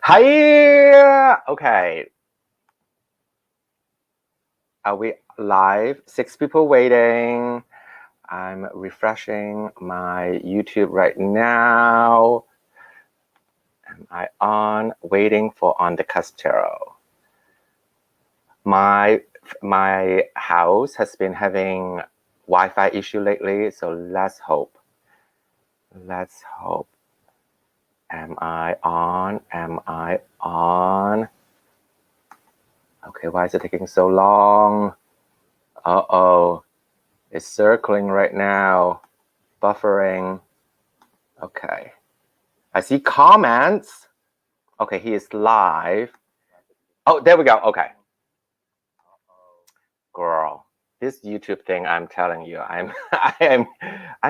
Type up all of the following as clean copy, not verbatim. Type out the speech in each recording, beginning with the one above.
Hi. Okay. Are we live? 6 people waiting. I'm refreshing my YouTube right now. Am I on? Waiting for on the Cusp tarot. My house has been having Wi-Fi issue lately, so let's hope. Let's hope. Am I on? Am I on? Okay, why is it taking so long? Uh-oh. It's circling right now. Buffering. Okay. I see comments. Okay, he is live. Oh, there we go. Okay. Girl, this YouTube thing, I'm telling you, I'm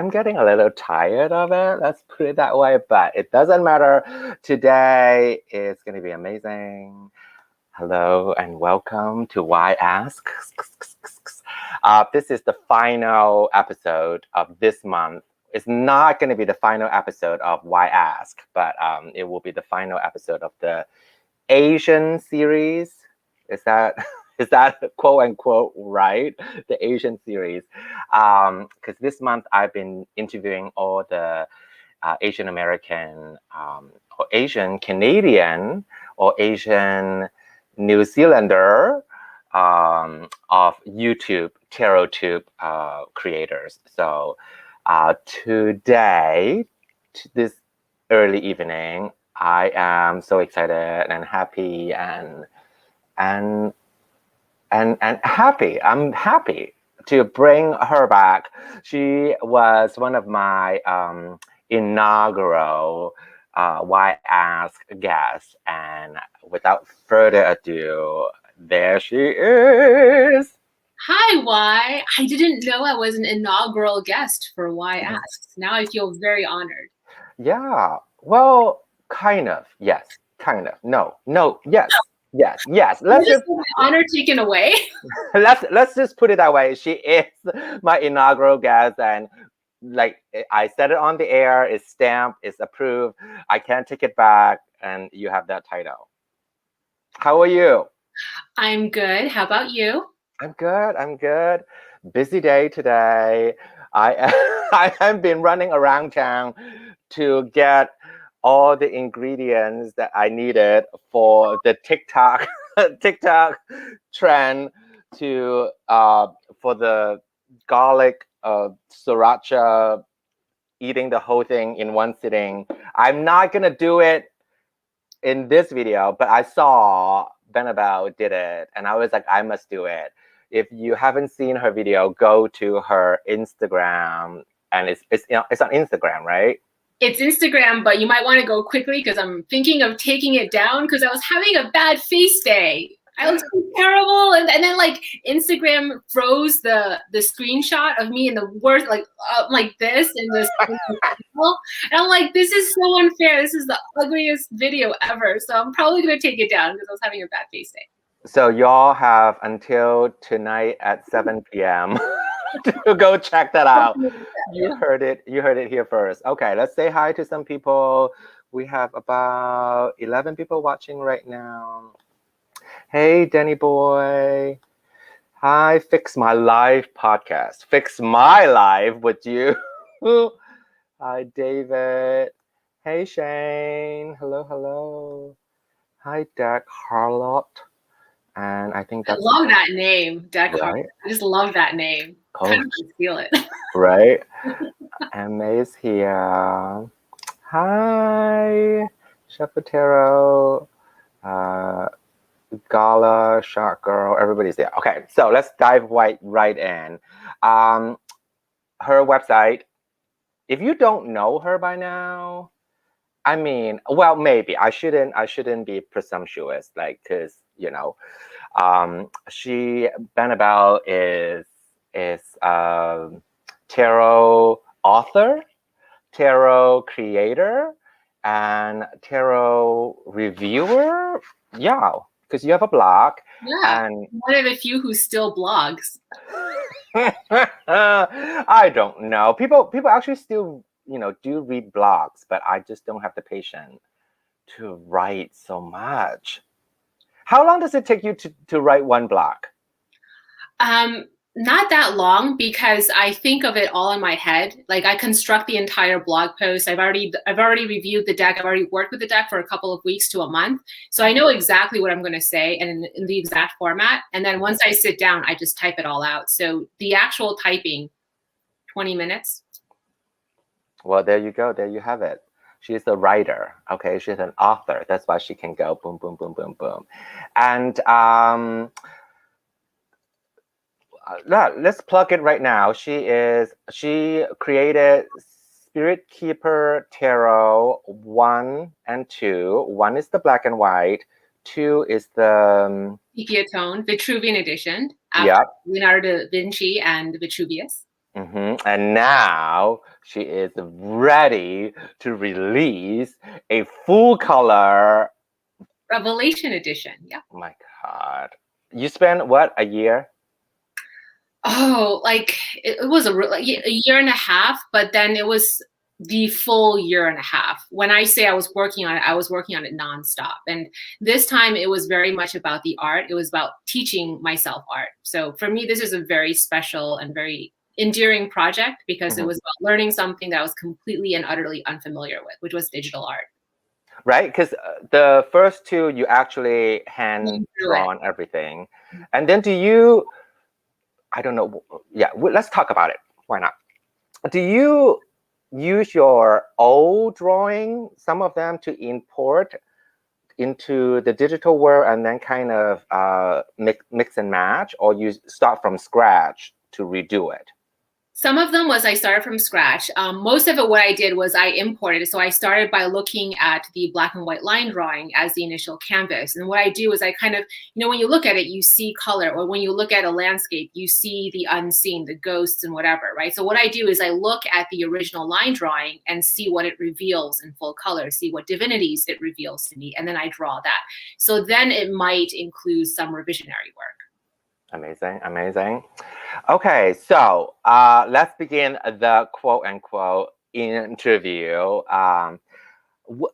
getting a little tired of it. Let's put it that way, but it doesn't matter. Today is going to be amazing. Hello and welcome to WAI ASKS. This is the final episode of this month. It's not going to be the final episode of WAI ASK, but it will be the final episode of the Asian series. Is that quote unquote right? The Asian series. Because this month I've been interviewing all the Asian American or Asian Canadian or Asian New Zealander of YouTube, TarotTube creators. So today, this early evening, I am so excited and happy and happy. I'm happy to bring her back. She was one of my inaugural Why Ask guests, and without further ado, there she is. Hi, Why. I didn't know I was an inaugural guest for Why Asks. Now I feel very honored. Yeah, well, kind of. Yes, kind of. No. Yes. You just had my honor taken away. let's just put it that way. She is my inaugural guest, and like I said it on the air, it's stamped, it's approved. I can't take it back, and you have that title. How are you? I'm good. How about you? I'm good. Busy day today. I have been running around town to get all the ingredients that I needed for the TikTok TikTok trend to for the garlic sriracha, eating the whole thing in one sitting. I'm not gonna do it in this video, but I saw Benebell did it, and I was like, I must do it. If you haven't seen her video, go to her Instagram, and it's on Instagram, right? It's Instagram, but you might want to go quickly because I'm thinking of taking it down because I was having a bad face day. I looked so terrible, and then like Instagram froze the screenshot of me in the worst like this in this, and I'm like, this is so unfair. This is the ugliest video ever. So I'm probably gonna take it down because I was having a bad face day. So y'all have until tonight at 7 p.m. to go check that out. You heard it here first. Okay, let's say hi to some people. We have about 11 people watching right now. Hey, Danny boy. Hi, Fix My Life podcast. Fix my life with you. Hi, David. Hey, Shane. Hello. Hi, Dak Harlot. And I think that's... I love that name, Deck. Right? I just love that name. Oh, Kind of feel it. right? Emma is here. Hi, Shepatero, Gala, Shark Girl, everybody's there. Okay, so let's dive right in. Her website, if you don't know her by now, I mean, well, maybe I shouldn't be presumptuous, like, because she Benebell is tarot author, tarot creator, and tarot reviewer. Yeah, because you have a blog. Yeah, And one of the few who still blogs. I don't know. People actually still do read blogs, but I just don't have the patience to write so much. How long does it take you to write one blog? Not that long because I think of it all in my head. Like I construct the entire blog post. I've already reviewed the deck. I've already worked with the deck for a couple of weeks to a month. So I know exactly what I'm going to say and in the exact format. And then once I sit down, I just type it all out. So the actual typing, 20 minutes. Well, there you go. There you have it. She's a writer. Okay, she's an author. That's why she can go boom, boom, boom, boom, boom. And let's plug it right now. She created Spirit Keeper Tarot 1 and 2. 1 is the black and white. 2 is the Sepia tone, Vitruvian edition. Yep. Leonardo da Vinci and Vitruvius. And now she is ready to release a full color Revelation edition. Yeah. Oh my God. You spent what, a year? Oh, like it was a year and a half, but then it was the full year and a half. When I say I was working on it, I was working on it nonstop. And this time it was very much about the art. It was about teaching myself art. So for me, this is a very special and very endearing project because it was about learning something that I was completely and utterly unfamiliar with, which was digital art. Right, because the first two, you actually hand-drawn everything. And then do you, I don't know, yeah, let's talk about it. Why not? Do you use your old drawing, some of them, to import into the digital world and then kind of mix and match, or you start from scratch to redo it? Some of them was I started from scratch. Most of it, what I did was I imported. So I started by looking at the black and white line drawing as the initial canvas. And what I do is I kind of, when you look at it, you see color, or when you look at a landscape, you see the unseen, the ghosts and whatever, right? So what I do is I look at the original line drawing and see what it reveals in full color, see what divinities it reveals to me, and then I draw that. So then it might include some revisionary work. Amazing, amazing. Okay, so let's begin the quote-unquote interview.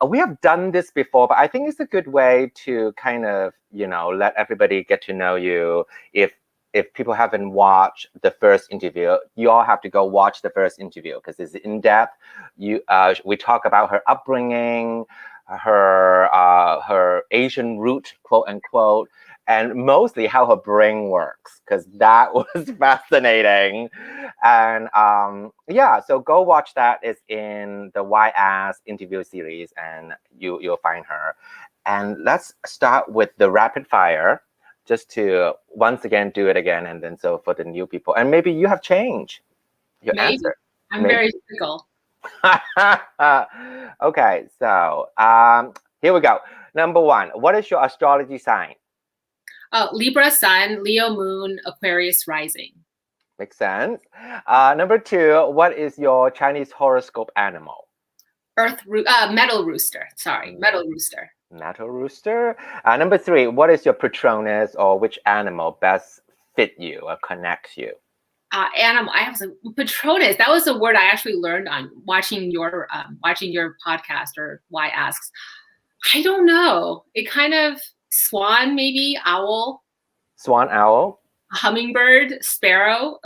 We have done this before, but I think it's a good way to kind of, let everybody get to know you. If people haven't watched the first interview, you all have to go watch the first interview because it's in depth. We talk about her upbringing, her Asian root, quote-unquote, and mostly how her brain works, because that was fascinating. And yeah, so go watch that. It's in the WAI ASKS interview series, and you'll find her. And let's start with the rapid fire, just to once again do it again, and then so for the new people. And maybe you have changed your answer. I'm very fickle. Okay, so here we go. Number 1, what is your astrology sign? Libra sun, Leo moon, Aquarius rising. Makes sense. Number 2, what is your Chinese horoscope animal? Metal rooster. Sorry, metal rooster. Metal rooster. Number 3, what is your Patronus, or which animal best fit you or connects you? Animal. I have some Patronus. That was a word I actually learned on watching your podcast or WAI ASKS. I don't know. It kind of swan, maybe owl. Swan, owl. Hummingbird, sparrow.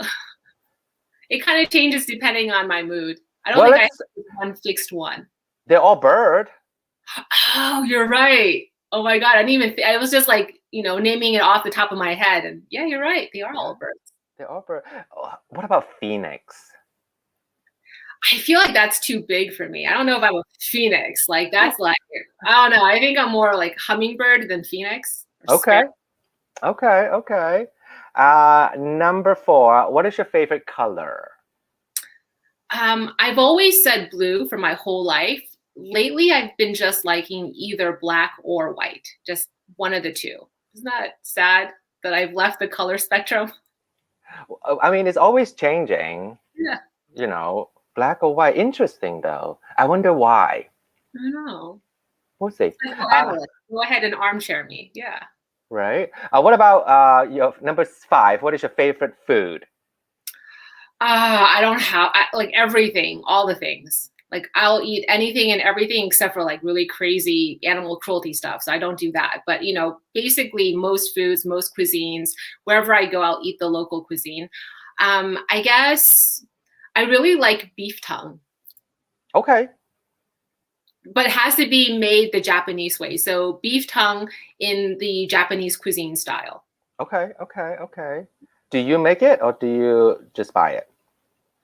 It kind of changes depending on my mood. I don't think I have one fixed one. They're all bird. Oh, you're right. Oh my God, I didn't even. I was just like, naming it off the top of my head, and yeah, you're right. They are all birds. They're all bird. What about phoenix? I feel like that's too big for me. I don't know if I'm a phoenix. Like that's like, I don't know. I think I'm more like hummingbird than phoenix. Okay. Number 4, what is your favorite color? I've always said blue for my whole life. Lately, I've been just liking either black or white, just one of the two. Isn't that sad that I've left the color spectrum? I mean, it's always changing. Yeah. Black or white. Interesting, though. I wonder why. I don't know. We'll see. Go ahead and armchair me. Yeah. Right. What about your number 5? What is your favorite food? I don't have like everything, all the things. Like I'll eat anything and everything except for like really crazy animal cruelty stuff. So I don't do that. But you know, basically most foods, most cuisines, wherever I go, I'll eat the local cuisine. I guess I really like beef tongue, Okay. but it has to be made the Japanese way. So beef tongue in the Japanese cuisine style. Okay. Okay. Okay. Do you make it or do you just buy it?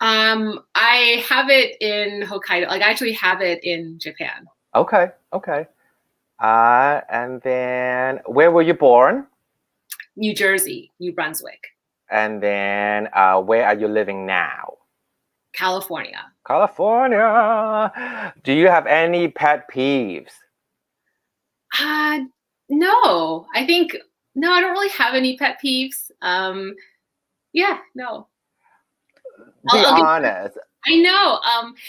I have it in Hokkaido. Like I actually have it in Japan. Okay. Okay. And then where were you born? New Jersey, New Brunswick, And then where are you living now? California. California. Do you have any pet peeves? Uh, no, I think, no, I don't really have any pet peeves. Yeah, no. Be I'll get, honest. I know.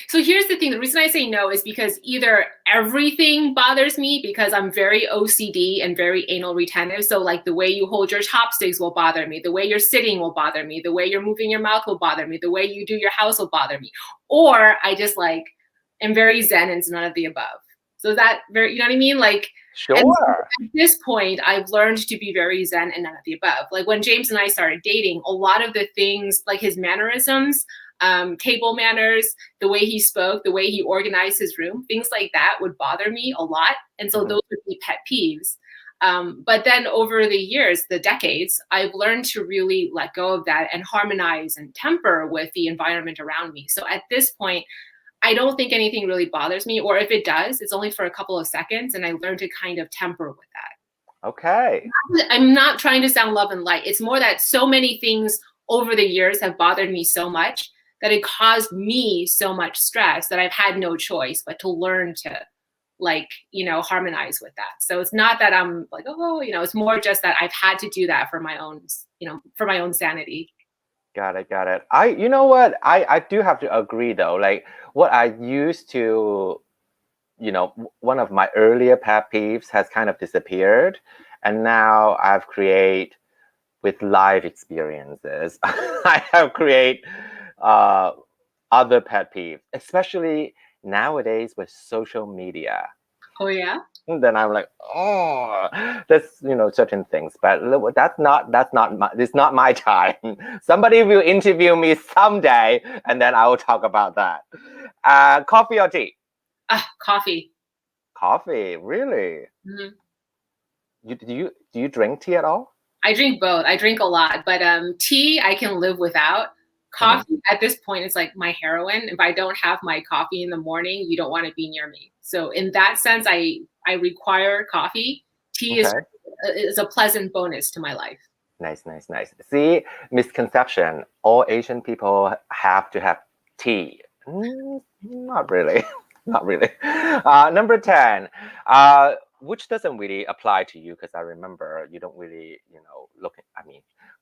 So here's the thing. The reason I say no is because either everything bothers me because I'm very OCD and very anal retentive. So like the way you hold your chopsticks will bother me. The way you're sitting will bother me. The way you're moving your mouth will bother me. The way you do your house will bother me. Or I just like am very zen and it's none of the above. So that very, you know what I mean? Like, and Sure. at this point, I've learned to be very zen and none of the above. Like when James and I started dating, a lot of the things, like his mannerisms, table manners, the way he spoke, the way he organized his room, things like that would bother me a lot. And so those would be pet peeves. But then over the years, the decades, I've learned to really let go of that and harmonize and temper with the environment around me. So at this point, I don't think anything really bothers me, or if it does, it's only for a couple of seconds, and I learn to kind of temper with that. Okay. I'm not trying to sound love and light. It's more that so many things over the years have bothered me so much that it caused me so much stress that I've had no choice but to learn to, like, you know, harmonize with that. So it's not that I'm like, oh, you know, it's more just that I've had to do that for my own, you know, for my own sanity. Got it, got it. You know what? I do have to agree though. Like what I used to, you know, one of my earlier pet peeves has kind of disappeared. And now I've created with live experiences. I have created other pet peeves, especially nowadays with social media. Oh yeah. And then I'm like, oh, there's, you know, certain things, but it's not my time. Somebody will interview me someday, and then I will talk about that. Coffee or tea? Coffee. Coffee, really? Mm-hmm. Do you drink tea at all? I drink both. I drink a lot, but tea I can live without. Coffee at this point is like my heroin. If I don't have my coffee in the morning, you don't want to be near me. So in that sense, I require coffee. Tea is a pleasant bonus to my life. Nice, nice, nice. See, misconception. All Asian people have to have tea. Not really. Not really. Number 10, which doesn't really apply to you because I remember you don't really, you know,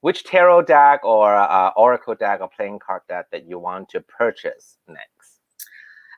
which tarot deck or oracle deck or playing card deck that you want to purchase next?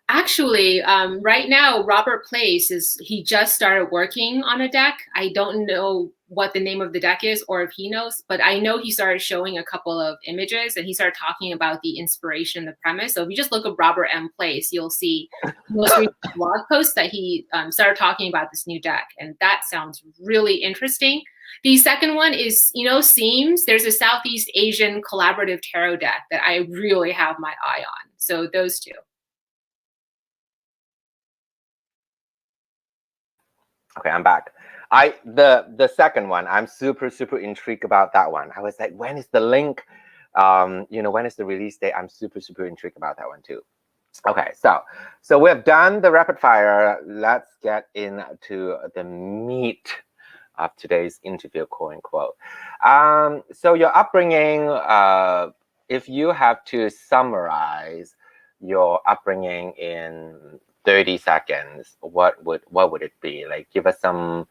Actually, right now, Robert Place he just started working on a deck. I don't know what the name of the deck is or if he knows, but I know he started showing a couple of images and he started talking about the inspiration, the premise. So if you just look up Robert M. Place, you'll see most recent blog posts that he started talking about this new deck. And that sounds really interesting. The second one is, you know, Seams. There's a Southeast Asian collaborative tarot deck that I really have my eye on. So those two. Okay, I'm back. The second one, I'm super intrigued about that one. I was like, when is the link? You know, when is the release date? I'm super intrigued about that one too. Okay, so we've done the rapid fire. Let's get into the meat of today's interview, quote unquote. So your upbringing, if you have to summarize your upbringing in 30 seconds, what would it be? Like, give us some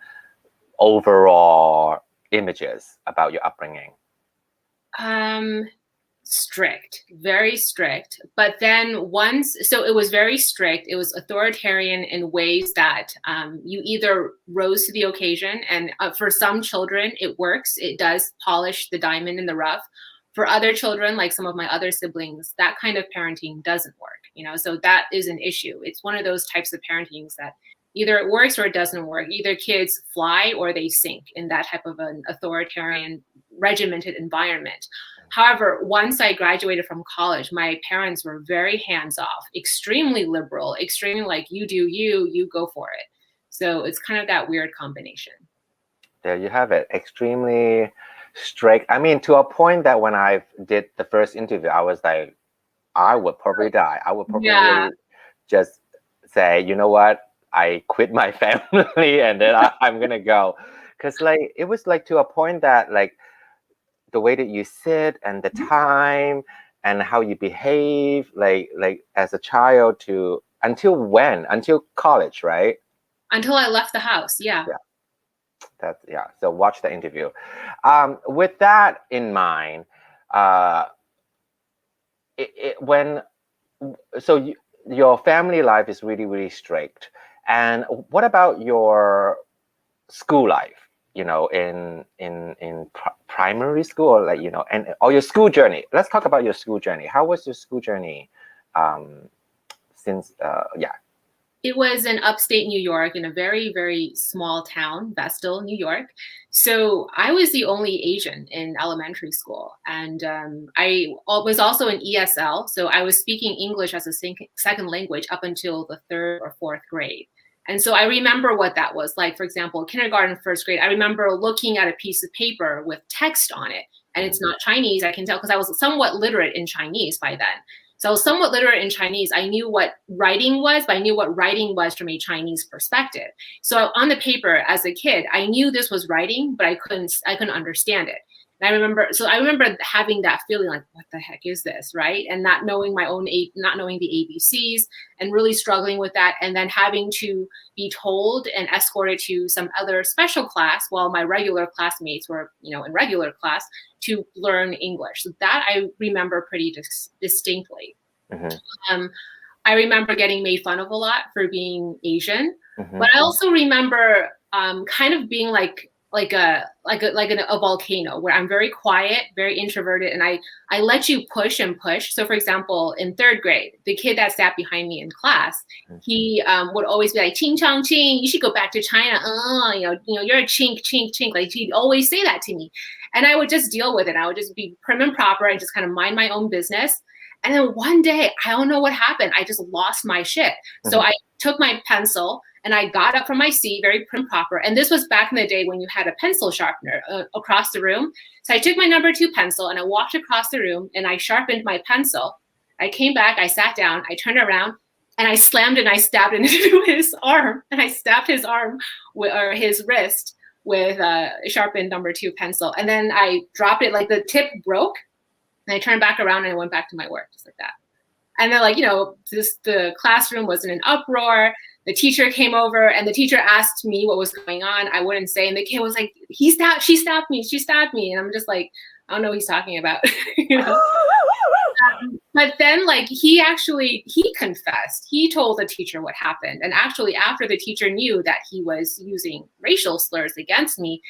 overall images about your upbringing. Strict, very strict. But then so it was very strict. It was authoritarian in ways that you either rose to the occasion, and for some children, it works. It does polish the diamond in the rough. For other children, like some of my other siblings, that kind of parenting doesn't work, so that is an issue. It's one of those types of parentings that either it works or it doesn't work. Either kids fly or they sink in that type of an authoritarian, regimented environment. However, once I graduated from college, my parents were very hands-off, extremely liberal, extremely like, you do you go for it. So it's kind of that weird combination. There you have it. Extremely strict. I mean, to a point that when I did the first interview, I was like, I would probably die. I would probably just say, you know what? I quit my family and then I'm gonna go. Because like it was like to a point that like the way that you sit and the time and how you behave like as a child to until when? Until college, right? Until I left the house, yeah. So watch the interview. With that in mind, your family life is really, really strict. And what about your school life? In primary school, or or your school journey. Let's talk about your school journey. How was your school journey? It was in upstate New York in a very, very small town, Vestal, New York. So I was the only Asian in elementary school. And I was also in ESL. So I was speaking English as a second language up until the 3rd or 4th grade. And so I remember what that was like. For example, kindergarten, 1st grade, I remember looking at a piece of paper with text on it. And it's not Chinese, I can tell, because I was somewhat literate in Chinese by then. So I was somewhat literate in Chinese. I knew what writing was, but I knew what writing was from a Chinese perspective. So on the paper as a kid, I knew this was writing, but I couldn't understand it. And I remember having that feeling like, what the heck is this, right? And not knowing not knowing the ABCs and really struggling with that. And then having to be told and escorted to some other special class while my regular classmates were, in regular class to learn English. So that I remember pretty distinctly. Mm-hmm. I remember getting made fun of a lot for being Asian, mm-hmm. But I also remember kind of being like a volcano where I'm very quiet, very introverted, and I let you push and push. So for example, in 3rd grade, the kid that sat behind me in class, he would always be like, "Ching chong ching, you should go back to China. You're a chink chink chink." Like he'd always say that to me, and I would just deal with it. I would just be prim and proper and just kind of mind my own business. And then one day, I don't know what happened. I just lost my shit. Mm-hmm. So I took my pencil and I got up from my seat, very prim proper. And this was back in the day when you had a pencil sharpener across the room. So I took my number 2 pencil and I walked across the room and I sharpened my pencil. I came back, I sat down, I turned around and I slammed and I stabbed into his arm. And I stabbed his arm or his wrist with a sharpened number 2 pencil. And then I dropped it, like the tip broke. And I turned back around and I went back to my work just like that. And then the classroom was in an uproar. The teacher came over and the teacher asked me what was going on. I wouldn't say. And the kid was like, she stabbed me. And I'm just like, I don't know what he's talking about. But then he confessed. He told the teacher what happened. And actually after the teacher knew that he was using racial slurs against me,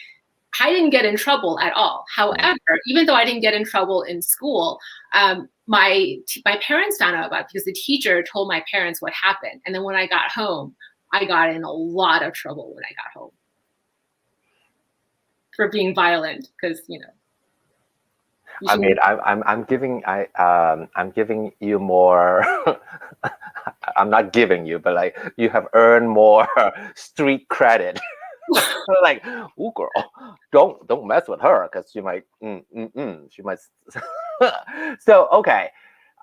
I didn't get in trouble at all. However, even though I didn't get in trouble in school, my parents found out about it because the teacher told my parents what happened. And then when I got home, I got in a lot of trouble when I got home for being violent because, I mean, I'm giving you more. I'm not giving you, but like you have earned more street credit. Like, ooh, girl, don't mess with her because she might, she might. So okay,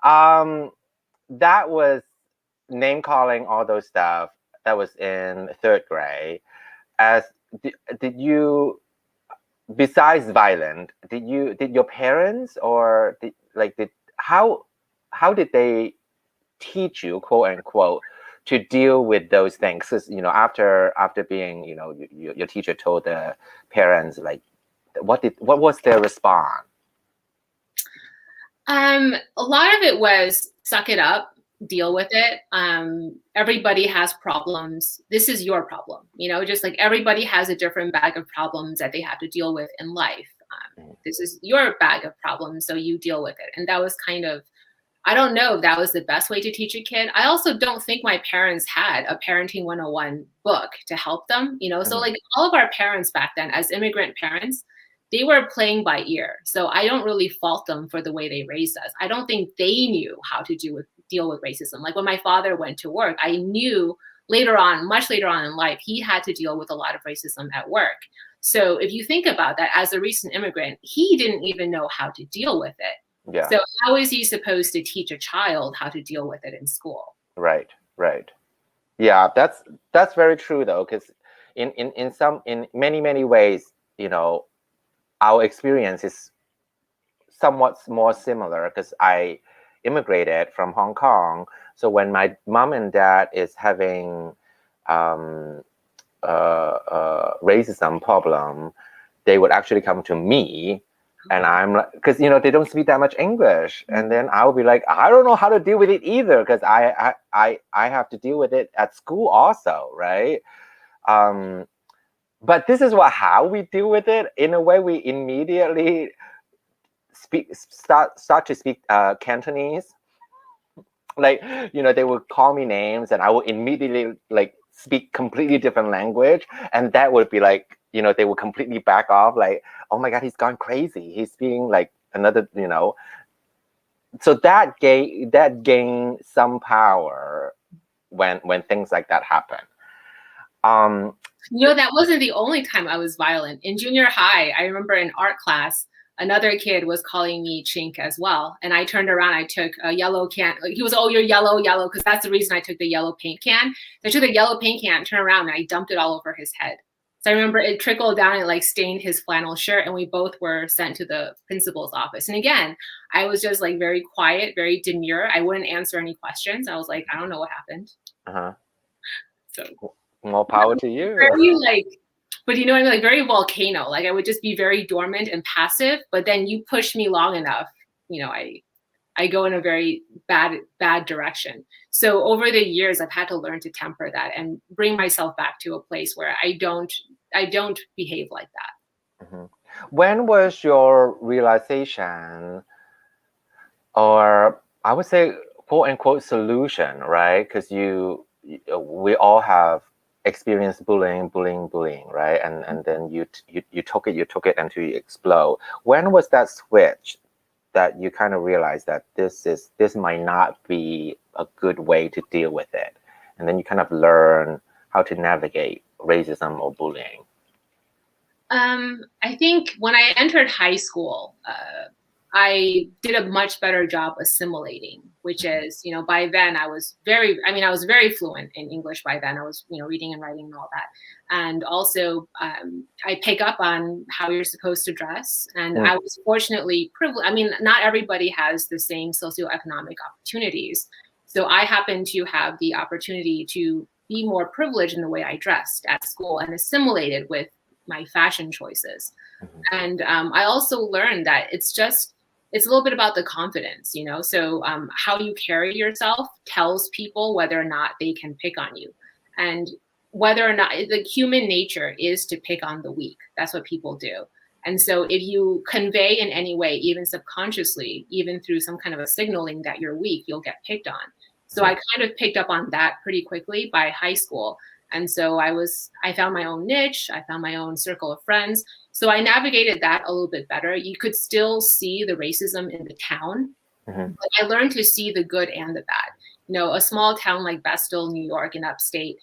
that was name calling, all those stuff. That was in 3rd grade. Did you, besides violent, did your parents or how did they teach you, quote unquote, to deal with those things? Because after being, your teacher told the parents, like, what was their response? A lot of it was suck it up, deal with it. Everybody has problems. This is your problem, just like everybody has a different bag of problems that they have to deal with in life. this is your bag of problems, so you deal with it. And that was kind of, I don't know if that was the best way to teach a kid. I also don't think my parents had a parenting 101 book to help them, So like all of our parents back then, as immigrant parents, they were playing by ear. So I don't really fault them for the way they raised us. I don't think they knew how to deal with racism. Like when my father went to work, I knew later on, much later on in life, he had to deal with a lot of racism at work. So if you think about that, as a recent immigrant, he didn't even know how to deal with it. Yeah. So how is he supposed to teach a child how to deal with it in school? Right. Yeah, that's very true though, because in many ways, our experience is somewhat more similar, because I immigrated from Hong Kong. So when my mom and dad is having racism problem, they would actually come to me, and I'm like, because they don't speak that much English, and then I'll be like, I don't know how to deal with it either, because I have to deal with it at school also, right? But this is how we deal with it. In a way, we immediately start to speak Cantonese. Like, they would call me names, and I would immediately like speak completely different language, and that would be like, they would completely back off, like, oh my God, he's gone crazy, he's being like another, so that gained some power when things like that happen. That wasn't the only time I was violent. In junior high, I remember in art class, another kid was calling me chink as well. And I turned around, I took a yellow can. He was, oh, you're yellow, because that's the reason I took the yellow paint can. So I took the yellow paint can, turned around, and I dumped it all over his head. So I remember it trickled down and like stained his flannel shirt, and we both were sent to the principal's office. And again, I was just like very quiet, very demure. I wouldn't answer any questions. I was like, I don't know what happened. So more power to you. Very like, but I mean, like very volcano. Like I would just be very dormant and passive, but then you push me long enough, I go in a very bad direction. So over the years, I've had to learn to temper that and bring myself back to a place where I don't behave like that. When was your realization, or I would say quote unquote solution, right? Because we all have experienced bullying, right? And then you took it until you explode. When was that switch that you kind of realized that this might not be a good way to deal with it, and then you kind of learn how to navigate racism or bullying? I think when I entered high school, I did a much better job assimilating, which is, by then I was very fluent in English by then. I was, reading and writing and all that. And also I pick up on how you're supposed to dress. And I was fortunately privileged. I mean, not everybody has the same socioeconomic opportunities. So I happened to have the opportunity to be more privileged in the way I dressed at school and assimilated with my fashion choices. And I also learned that it's a little bit about the confidence, so how you carry yourself tells people whether or not they can pick on you, and whether or not the human nature is to pick on the weak. That's what people do. And so if you convey in any way, even subconsciously, even through some kind of a signaling that you're weak, you'll get picked on. So I kind of picked up on that pretty quickly by high school. And so I found my own niche. I found my own circle of friends. So I navigated that a little bit better. You could still see the racism in the town, but I learned to see the good and the bad. A small town like Bastille, New York, in upstate,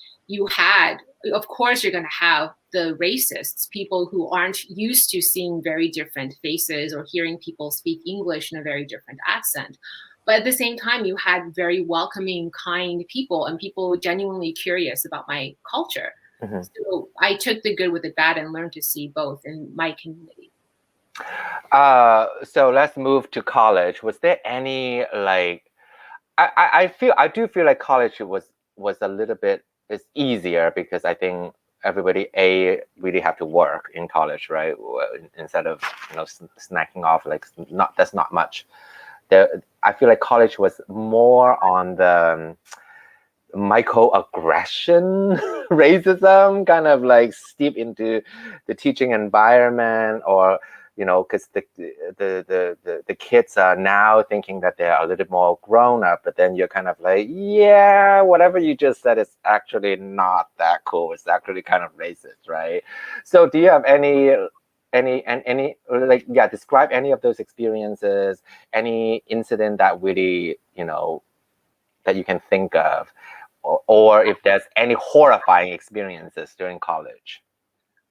of course, you're going to have the racists, people who aren't used to seeing very different faces or hearing people speak English in a very different accent. But at the same time, you had very welcoming, kind people, and people genuinely curious about my culture. So I took the good with the bad and learned to see both in my community. So let's move to college. Was there any I do feel like college was a little bit easier, because I think everybody really have to work in college, right? Instead of snacking off, like that's not much. I feel like college was more on the microaggression racism, kind of like steep into the teaching environment, or because the kids are now thinking that they're a little more grown up, but then you're kind of like, yeah, whatever you just said is actually not that cool. It's actually kind of racist, right? So do you have any like, yeah, describe any of those experiences, any incident that really, that you can think of, or if there's any horrifying experiences during college?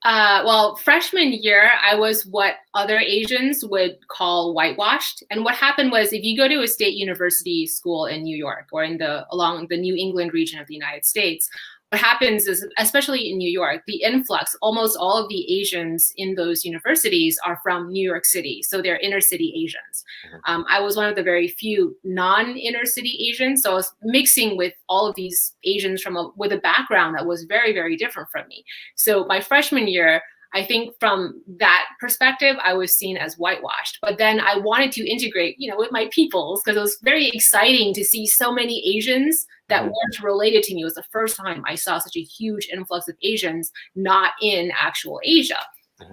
Well, freshman year, I was what other Asians would call whitewashed. And what happened was, if you go to a state university school in New York or along the New England region of the United States, what happens is, especially in New York, the influx, almost all of the Asians in those universities are from New York City. So they're inner city Asians. I was one of the very few non-inner city Asians. So I was mixing with all of these Asians with a background that was very, very different from me. So my freshman year, I think from that perspective, I was seen as whitewashed. But then I wanted to integrate, with my peoples, because it was very exciting to see so many Asians that weren't related to me. It was the first time I saw such a huge influx of Asians not in actual Asia.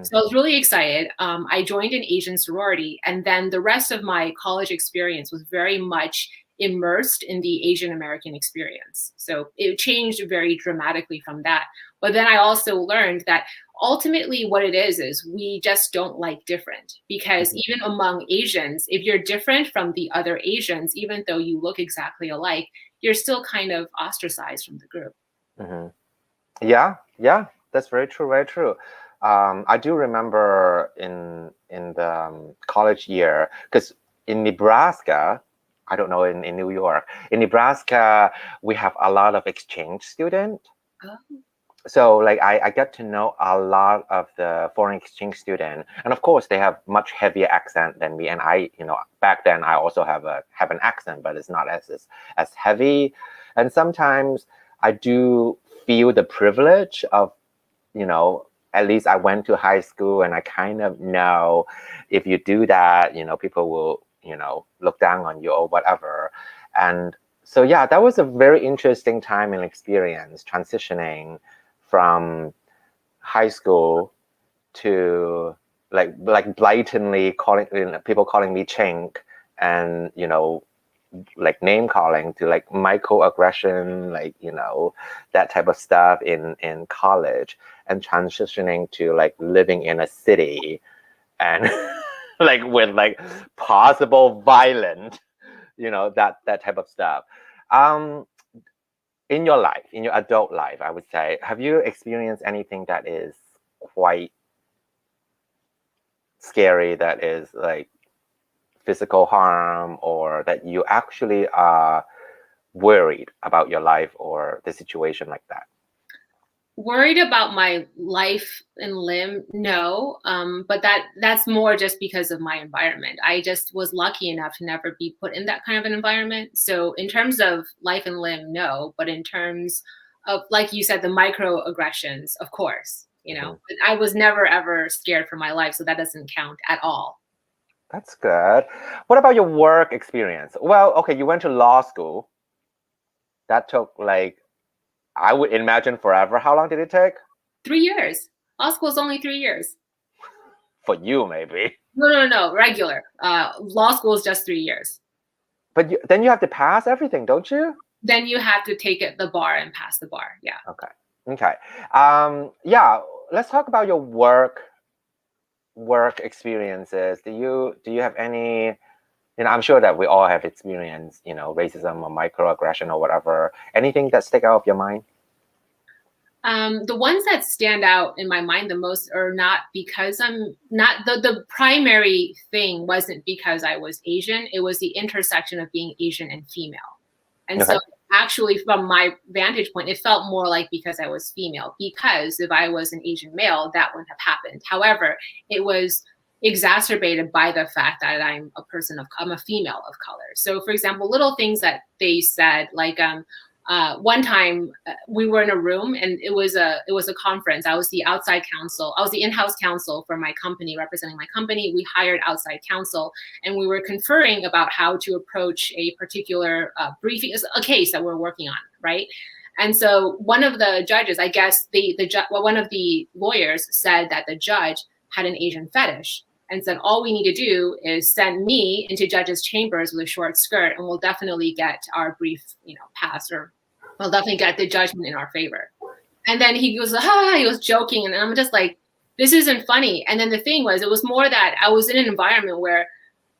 So I was really excited. I joined an Asian sorority, and then the rest of my college experience was very much immersed in the Asian American experience. So it changed very dramatically from that. But then I also learned that ultimately what it is we just don't like different, because even among Asians, if you're different from the other Asians, even though you look exactly alike, you're still kind of ostracized from the group. Yeah, that's very true, very true. I do remember in the college year, because in Nebraska, I don't know, in New York, in Nebraska, we have a lot of exchange students. So like I get to know a lot of the foreign exchange student, and of course they have much heavier accent than me. And I, back then I also have an accent, but it's not as heavy. And sometimes I do feel the privilege of, at least I went to high school and I kind of know if you do that, people will, look down on you or whatever. And so yeah, that was a very interesting time and experience, transitioning from high school to like blatantly people calling me chink, and like name calling, to like microaggression, like that type of stuff in college, and transitioning to like living in a city and like with like possible violent, that type of stuff. In your life, in your adult life, I would say, have you experienced anything that is quite scary, that is like physical harm, or that you actually are worried about your life or the situation like that? Worried about my life and limb, no. But that's more just because of my environment. I just was lucky enough to never be put in that kind of an environment. So in terms of life and limb, no. But in terms of, like you said, the microaggressions, of course, But I was never ever scared for my life, so that doesn't count at all. That's good. What about your work experience? Well, okay, you went to law school. That took like, I would imagine, forever. How long did it take? 3 years. Law school is only 3 years. For you, maybe. No. Regular. Law school is just 3 years. But then you have to pass everything, don't you? Then you have to take the bar and pass the bar. Yeah. Okay. Yeah. Let's talk about your work experiences. Do you have any? I'm sure that we all have experienced, racism or microaggression or whatever. Anything that stick out of your mind? The ones that stand out in my mind the most are not because I'm not, the primary thing wasn't because I was Asian. It was the intersection of being Asian and female. And so actually, from my vantage point, it felt more like because I was female, because if I was an Asian male, that wouldn't have happened. However, it was exacerbated by the fact that I'm a female of color. So for example, little things that they said, like one time we were in a room and it was a conference. I was the outside counsel. I was the in-house counsel for my company, representing my company. We hired outside counsel and we were conferring about how to approach a particular briefing, a case that we're working on, right? And so one of the judges, I guess one of the lawyers said that the judge had an Asian fetish. and said, all we need to do is send me into judges' chambers with a short skirt, and we'll definitely get our brief, pass, or we'll definitely get the judgment in our favor. And then he was he was joking, and I'm just like, this isn't funny. And then the thing was, it was more that I was in an environment where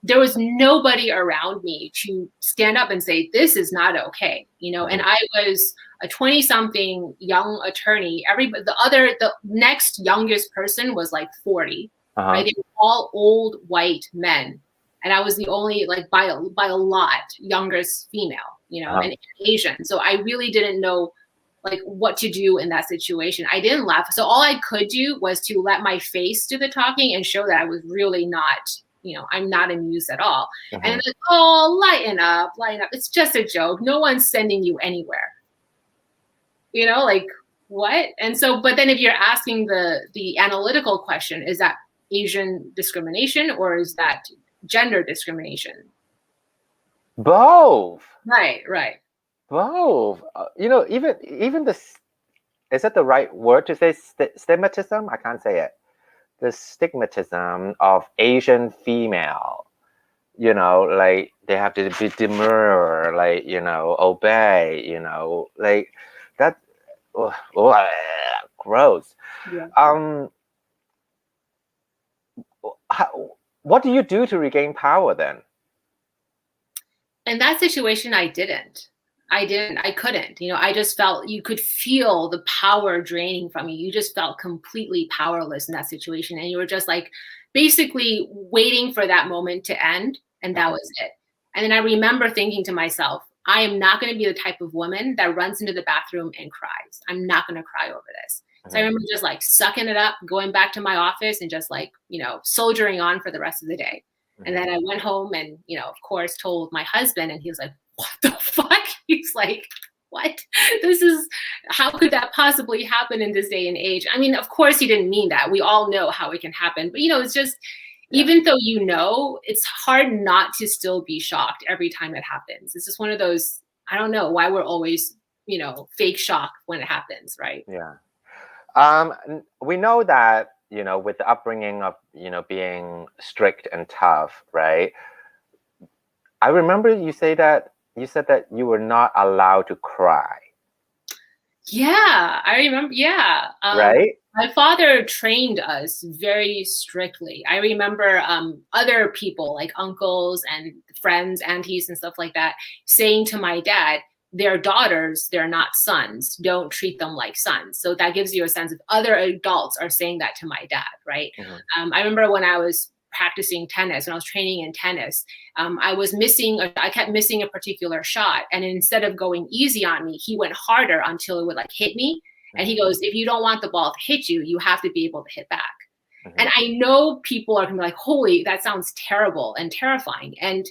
there was nobody around me to stand up and say, this is not okay, and I was a 20-something young attorney. The next youngest person was like 40, right? They were all old white men. And I was the only, like by a lot, youngest female, and Asian. So I really didn't know like what to do in that situation. I didn't laugh. So all I could do was to let my face do the talking and show that I was really not, I'm not amused at all. And like, oh, lighten up. It's just a joke. No one's sending you anywhere. Like what? And so, but then if you're asking the analytical question, is that Asian discrimination or is that gender discrimination? Both. Right. Both. Even this, is that the right word to say stigmatism? I can't say it. The stigmatism of Asian female, like they have to be demure, like, obey, like that. Gross. Yeah. What do you do to regain power then? In that situation, I couldn't. I just felt, you could feel the power draining from you. You just felt completely powerless in that situation. And you were just like basically waiting for that moment to end. And that was it. And then I remember thinking to myself, I am not going to be the type of woman that runs into the bathroom and cries. I'm not going to cry over this. So I remember just like sucking it up, going back to my office and just like, soldiering on for the rest of the day. And then I went home and, of course, told my husband, and he was like, what the fuck? He's like, what? How could that possibly happen in this day and age? I mean, of course he didn't mean that. We all know how it can happen. But, it's just, even though it's hard not to still be shocked every time it happens. It's just one of those, I don't know why we're always, fake shock when it happens, right? Yeah. We know that, with the upbringing of, being strict and tough, right? I remember you said that you were not allowed to cry. Yeah, I remember. Yeah. Right? My father trained us very strictly. I remember other people like uncles and friends, aunties and stuff like that saying to my dad, their daughters, they're not sons. Don't treat them like sons. So that gives you a sense of other adults are saying that to my dad, right? I remember when I was practicing tennis, when I was training in tennis, I kept missing a particular shot. And instead of going easy on me, he went harder until it would like hit me. And he goes, if you don't want the ball to hit you, you have to be able to hit back. And I know people are gonna be like, holy, that sounds terrible and terrifying. And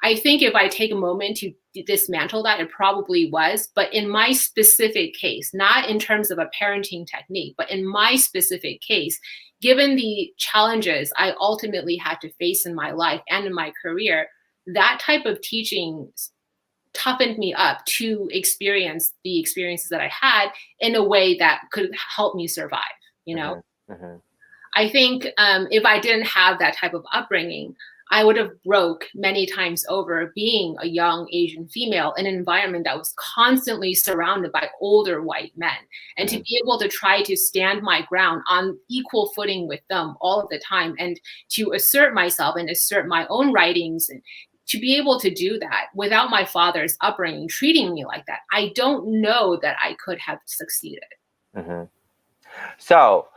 I think if I take a moment to dismantle that, it probably was. But in my specific case, not in terms of a parenting technique, but in my specific case, given the challenges I ultimately had to face in my life and in my career, that type of teaching toughened me up to experience the experiences that I had in a way that could help me survive, I think if I didn't have that type of upbringing, I would have broke many times over being a young Asian female in an environment that was constantly surrounded by older white men. And to be able to try to stand my ground on equal footing with them all of the time and to assert myself and assert my own writings and to be able to do that without my father's upbringing treating me like that, I don't know that I could have succeeded. So,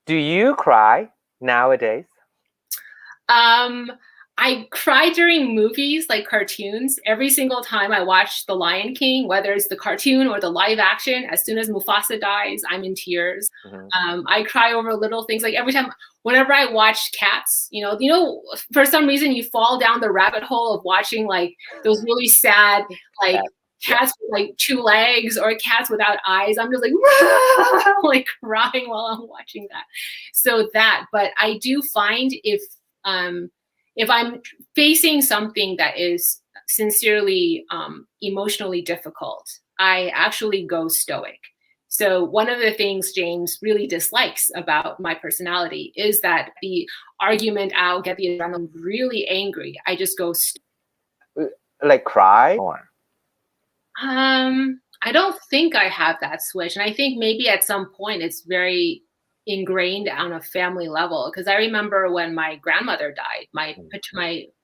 do you cry nowadays? I cry during movies like cartoons. Every single time I watch The Lion King, whether it's the cartoon or the live action, as soon as Mufasa dies, I'm in tears. I cry over little things. Like every time, whenever I watch Cats, for some reason you fall down the rabbit hole of watching like those really sad, like cats with like 2 legs or cats without eyes. I'm just like, like crying while I'm watching that. So but I do find if I'm facing something that is sincerely emotionally difficult, I actually go stoic. So one of the things James really dislikes about my personality is that the argument, I'll get the adrenaline really angry. I just go, like cry? I don't think I have that switch. And I think maybe at some point it's very ingrained on a family level. Because I remember when my grandmother died, my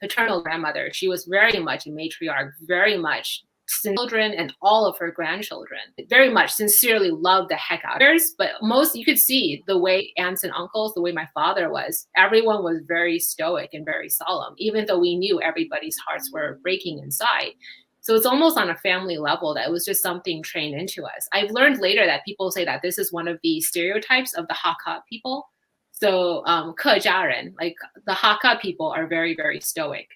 paternal grandmother, she was very much a matriarch, very much children and all of her grandchildren very much sincerely loved the heck out of her. But most, you could see the way aunts and uncles, the way my father was, everyone was very stoic and very solemn, even though we knew everybody's hearts were breaking inside. So it's almost on a family level that it was just something trained into us. I've learned later that people say that this is one of the stereotypes of the Hakka people. So 客家人, like the Hakka people are very, very stoic.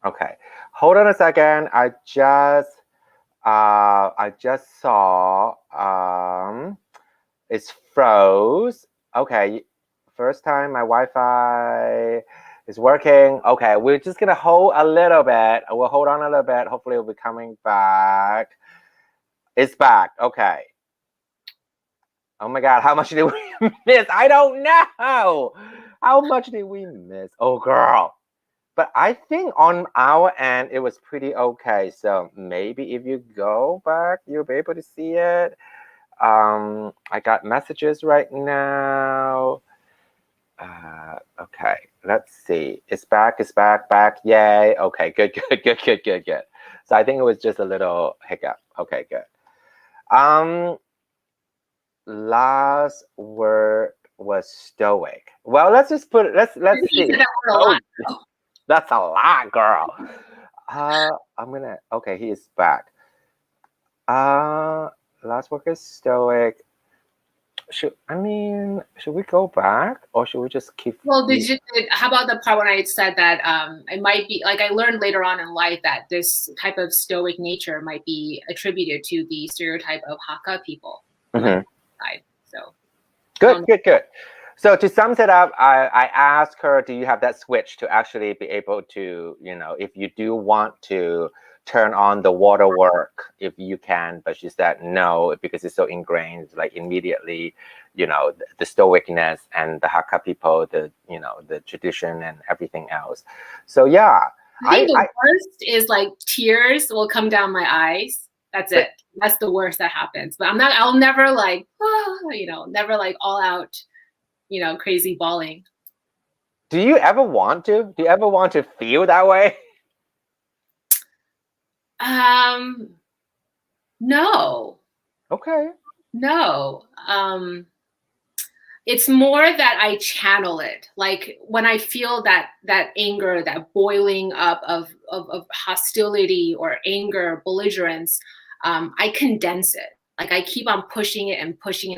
Okay, hold on a second. I just saw it's froze. Okay, first time my Wi-Fi is working. Okay, we're just gonna hold a little bit. We'll hold on a little bit. Hopefully it'll be coming back. It's back. Okay. Oh my God, how much did we miss? I don't know. How much did we miss? Oh girl. But I think on our end, it was pretty okay. So maybe if you go back, you'll be able to see it. I got messages right now. Okay, let's see. It's back, back. Yay. Okay, good. So I think it was just a little hiccup. Okay, good. Last word was stoic. Well, let's just put it, let's see. That's a lot, girl. Okay, he is back. Last word is stoic. Should we go back or should we just keep? Well, how about the part when I said that it might be, like I learned later on in life that this type of stoic nature might be attributed to the stereotype of Hakka people. Mm-hmm. So good. So to sum it up, I asked her, do you have that switch to actually be able to, if you do want to turn on the waterwork, if you can, but she said no, because it's so ingrained, like immediately, the stoicness and the Hakka people, the tradition and everything else. So yeah. I think the worst is like tears will come down my eyes. That's it. That's the worst that happens. But I'll never like, never like all out, crazy bawling. Do you ever want to? Do you ever want to feel that way? No. Okay. No. It's more that I channel it. Like when I feel that anger, that boiling up of hostility or anger, belligerence, I condense it. Like I keep on pushing it and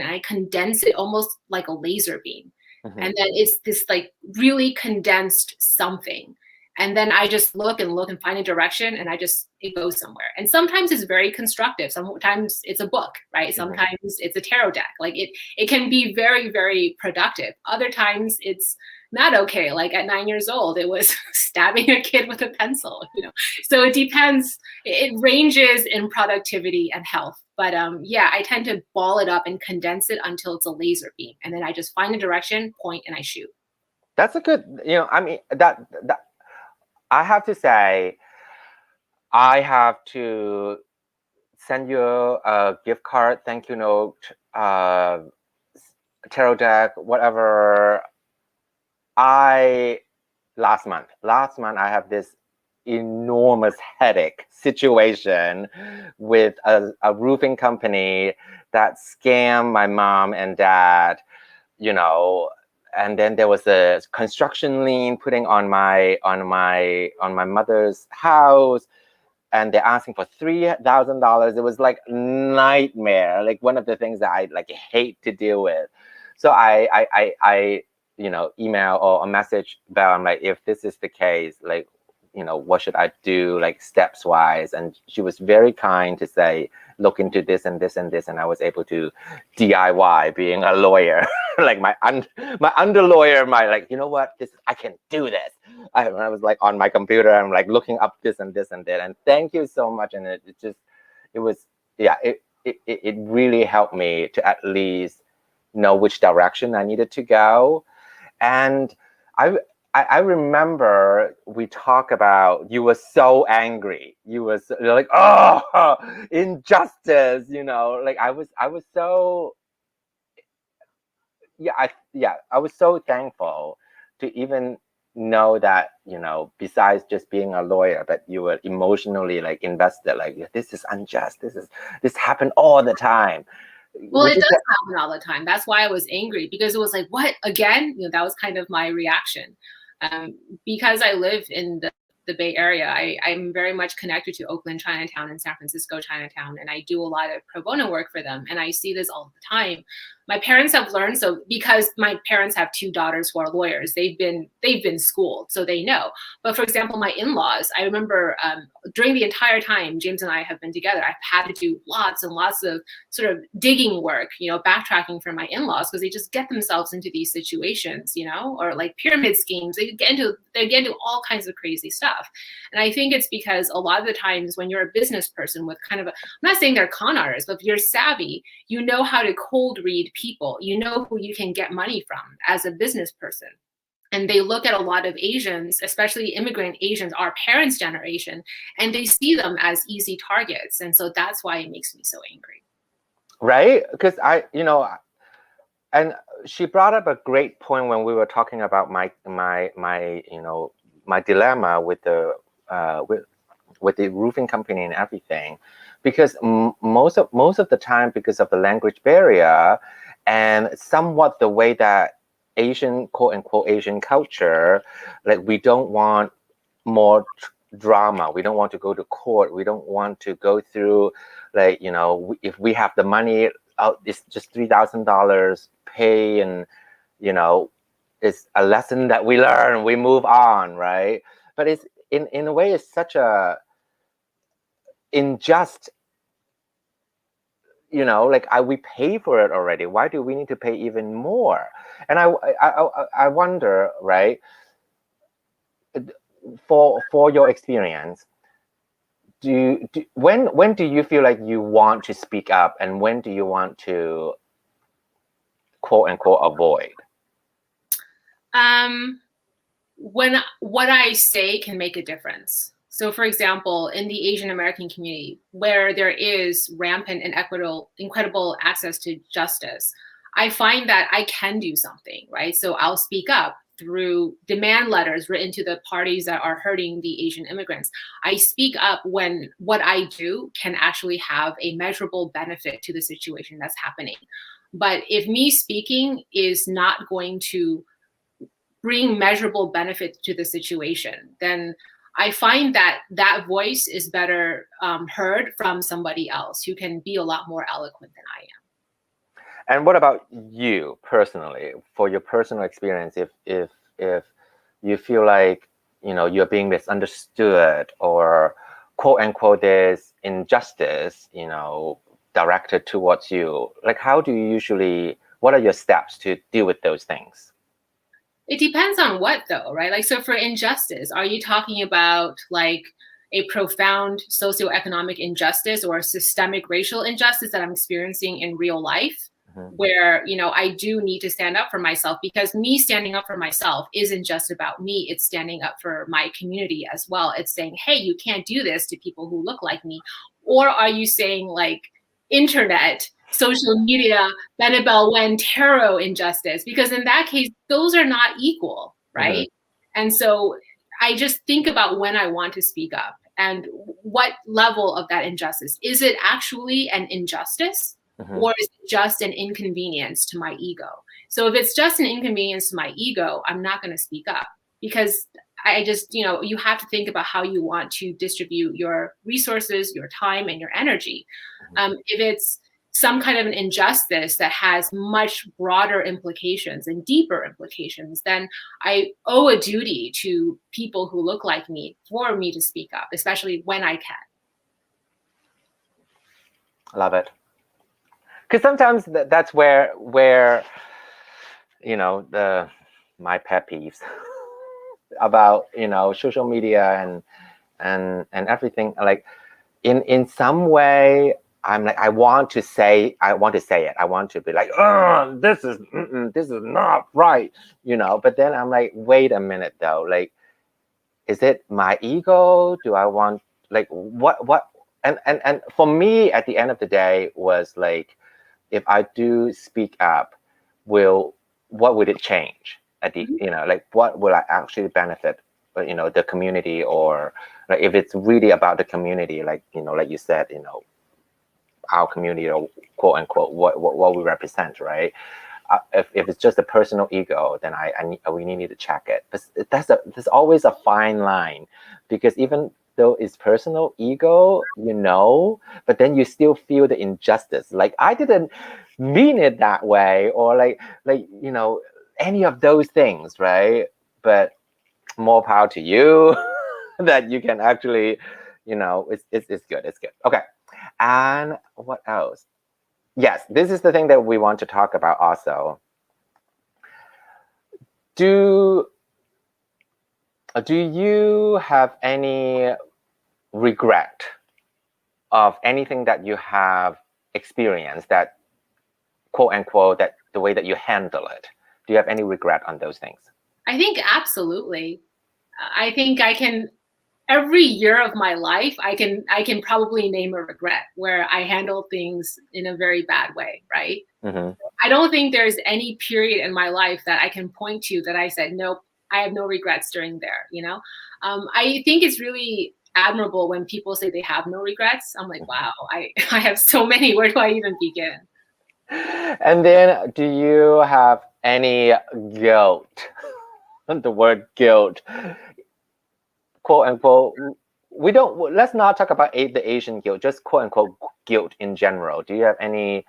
I condense it almost like a laser beam. Mm-hmm. And then it's this like really condensed something. And then I just look and find a direction and it goes somewhere. And sometimes it's very constructive. Sometimes it's a book, right? Mm-hmm. Sometimes it's a tarot deck. Like it can be very, very productive. Other times it's not okay. Like at 9 years old, it was stabbing a kid with a pencil, So it depends. It ranges in productivity and health. But yeah, I tend to ball it up and condense it until it's a laser beam. And then I just find a direction, point, and I shoot. That's a good, that I have to say, I have to send you a gift card, thank you note, tarot deck, whatever. Last month, I have this enormous headache situation with a roofing company that scammed my mom and dad, and then there was a construction lien putting on my mother's house, and they're asking for $3,000. It was like nightmare, like one of the things that I like hate to deal with. So I email or a message Belle. I'm like, if this is the case, like, what should I do, like steps wise? And she was very kind to say, look into this and this and this. And I was able to DIY being a lawyer, like my under lawyer, like, I can do this. I was like on my computer, I'm like looking up this and this and that. And thank you so much. And it really helped me to at least know which direction I needed to go. And I remember we talk about, you were so angry. You're like, oh, injustice, like I was so, I was so thankful to even know that, besides just being a lawyer, that you were emotionally like invested, like this is unjust. This happened all the time. Well, it does happen all the time. That's why I was angry, because it was like, what, again? That was kind of my reaction. Because I live in the Bay Area, I'm very much connected to Oakland Chinatown and San Francisco Chinatown, and I do a lot of pro bono work for them, and I see this all the time. My parents have learned, so because my parents have 2 daughters who are lawyers, they've been schooled, so they know. But for example, my in-laws, I remember during the entire time James and I have been together, I've had to do lots and lots of sort of digging work, backtracking for my in-laws, because they just get themselves into these situations, or like pyramid schemes. They get into all kinds of crazy stuff. And I think it's because a lot of the times when you're a business person with kind of I'm not saying they're con artists, but if you're savvy, you know how to cold read people. You know who you can get money from as a business person. And they look at a lot of Asians, especially immigrant Asians, our parents' generation, and they see them as easy targets. And so that's why it makes me so angry. Right? Because and she brought up a great point when we were talking about my dilemma with the roofing company and everything, because most of the time, because of the language barrier and somewhat the way that Asian, quote unquote, Asian culture, like we don't want more drama. We don't want to go to court. We don't want to go through, like, if we have the money out, it's just $3,000 pay, and it's a lesson that we learn, we move on, right? But it's in a way, it's such a unjust, like we pay for it already. Why do we need to pay even more? And I wonder, right, for your experience, when do you feel like you want to speak up, and when do you want to, quote unquote, avoid? When what I say can make a difference. So for example, in the Asian American community, where there is rampant and incredible access to justice, I find that I can do something, right? So I'll speak up through demand letters written to the parties that are hurting the Asian immigrants. I speak up when what I do can actually have a measurable benefit to the situation that's happening. But if me speaking is not going to bring measurable benefit to the situation, then I find that that voice is better heard from somebody else who can be a lot more eloquent than I am. And what about you personally, for your personal experience, if you feel like, you're being misunderstood, or quote unquote there's injustice, directed towards you, like how do you usually, what are your steps to deal with those things? It depends on what though, right? Like, so for injustice, are you talking about like a profound socioeconomic injustice or a systemic racial injustice that I'm experiencing in real life? Where, I do need to stand up for myself, because me standing up for myself isn't just about me. It's standing up for my community as well. It's saying, hey, you can't do this to people who look like me. Or are you saying like internet, social media, Benebell Wen tarot injustice? Because in that case, those are not equal, right? And so I just think about when I want to speak up and what level of that injustice. Is it actually an injustice? Or is it just an inconvenience to my ego? So if it's just an inconvenience to my ego, I'm not going to speak up, because I just, you have to think about how you want to distribute your resources, your time, and your energy. If it's some kind of an injustice that has much broader implications and deeper implications, then I owe a duty to people who look like me for me to speak up, especially when I can. Love it. Because sometimes that's where my pet peeves about social media and everything, like in some way I'm like, I want to say it. I want to be like, oh, this is not right, But then I'm like, wait a minute though. Like, is it my ego? Do I want like what? And for me, at the end of the day, was like, if I do speak up, what would it change at the like what will I actually benefit the community, or like if it's really about the community, like like you said, our community, or quote unquote what we represent, right? If it's just a personal ego, then we need to check it. But there's always a fine line, because even though it's personal ego, but then you still feel the injustice. Like, I didn't mean it that way, or like any of those things, right? But more power to you that you can actually, it's good. It's good. Okay. And what else? Yes, this is the thing that we want to talk about also. Do you have any regret of anything that you have experienced, that quote unquote, that the way that you handle it? Do you have any regret on those things? I think absolutely. I think I can, every year of my life, I can probably name a regret where I handle things in a very bad way, right? Mm-hmm. I don't think there's any period in my life that I can point to that I said, nope, I have no regrets during there, I think it's really admirable when people say they have no regrets. I'm like, wow, I have so many. Where do I even begin? And then, do you have any guilt? The word guilt, quote unquote. Let's not talk about the Asian guilt, just quote unquote guilt in general. Do you have any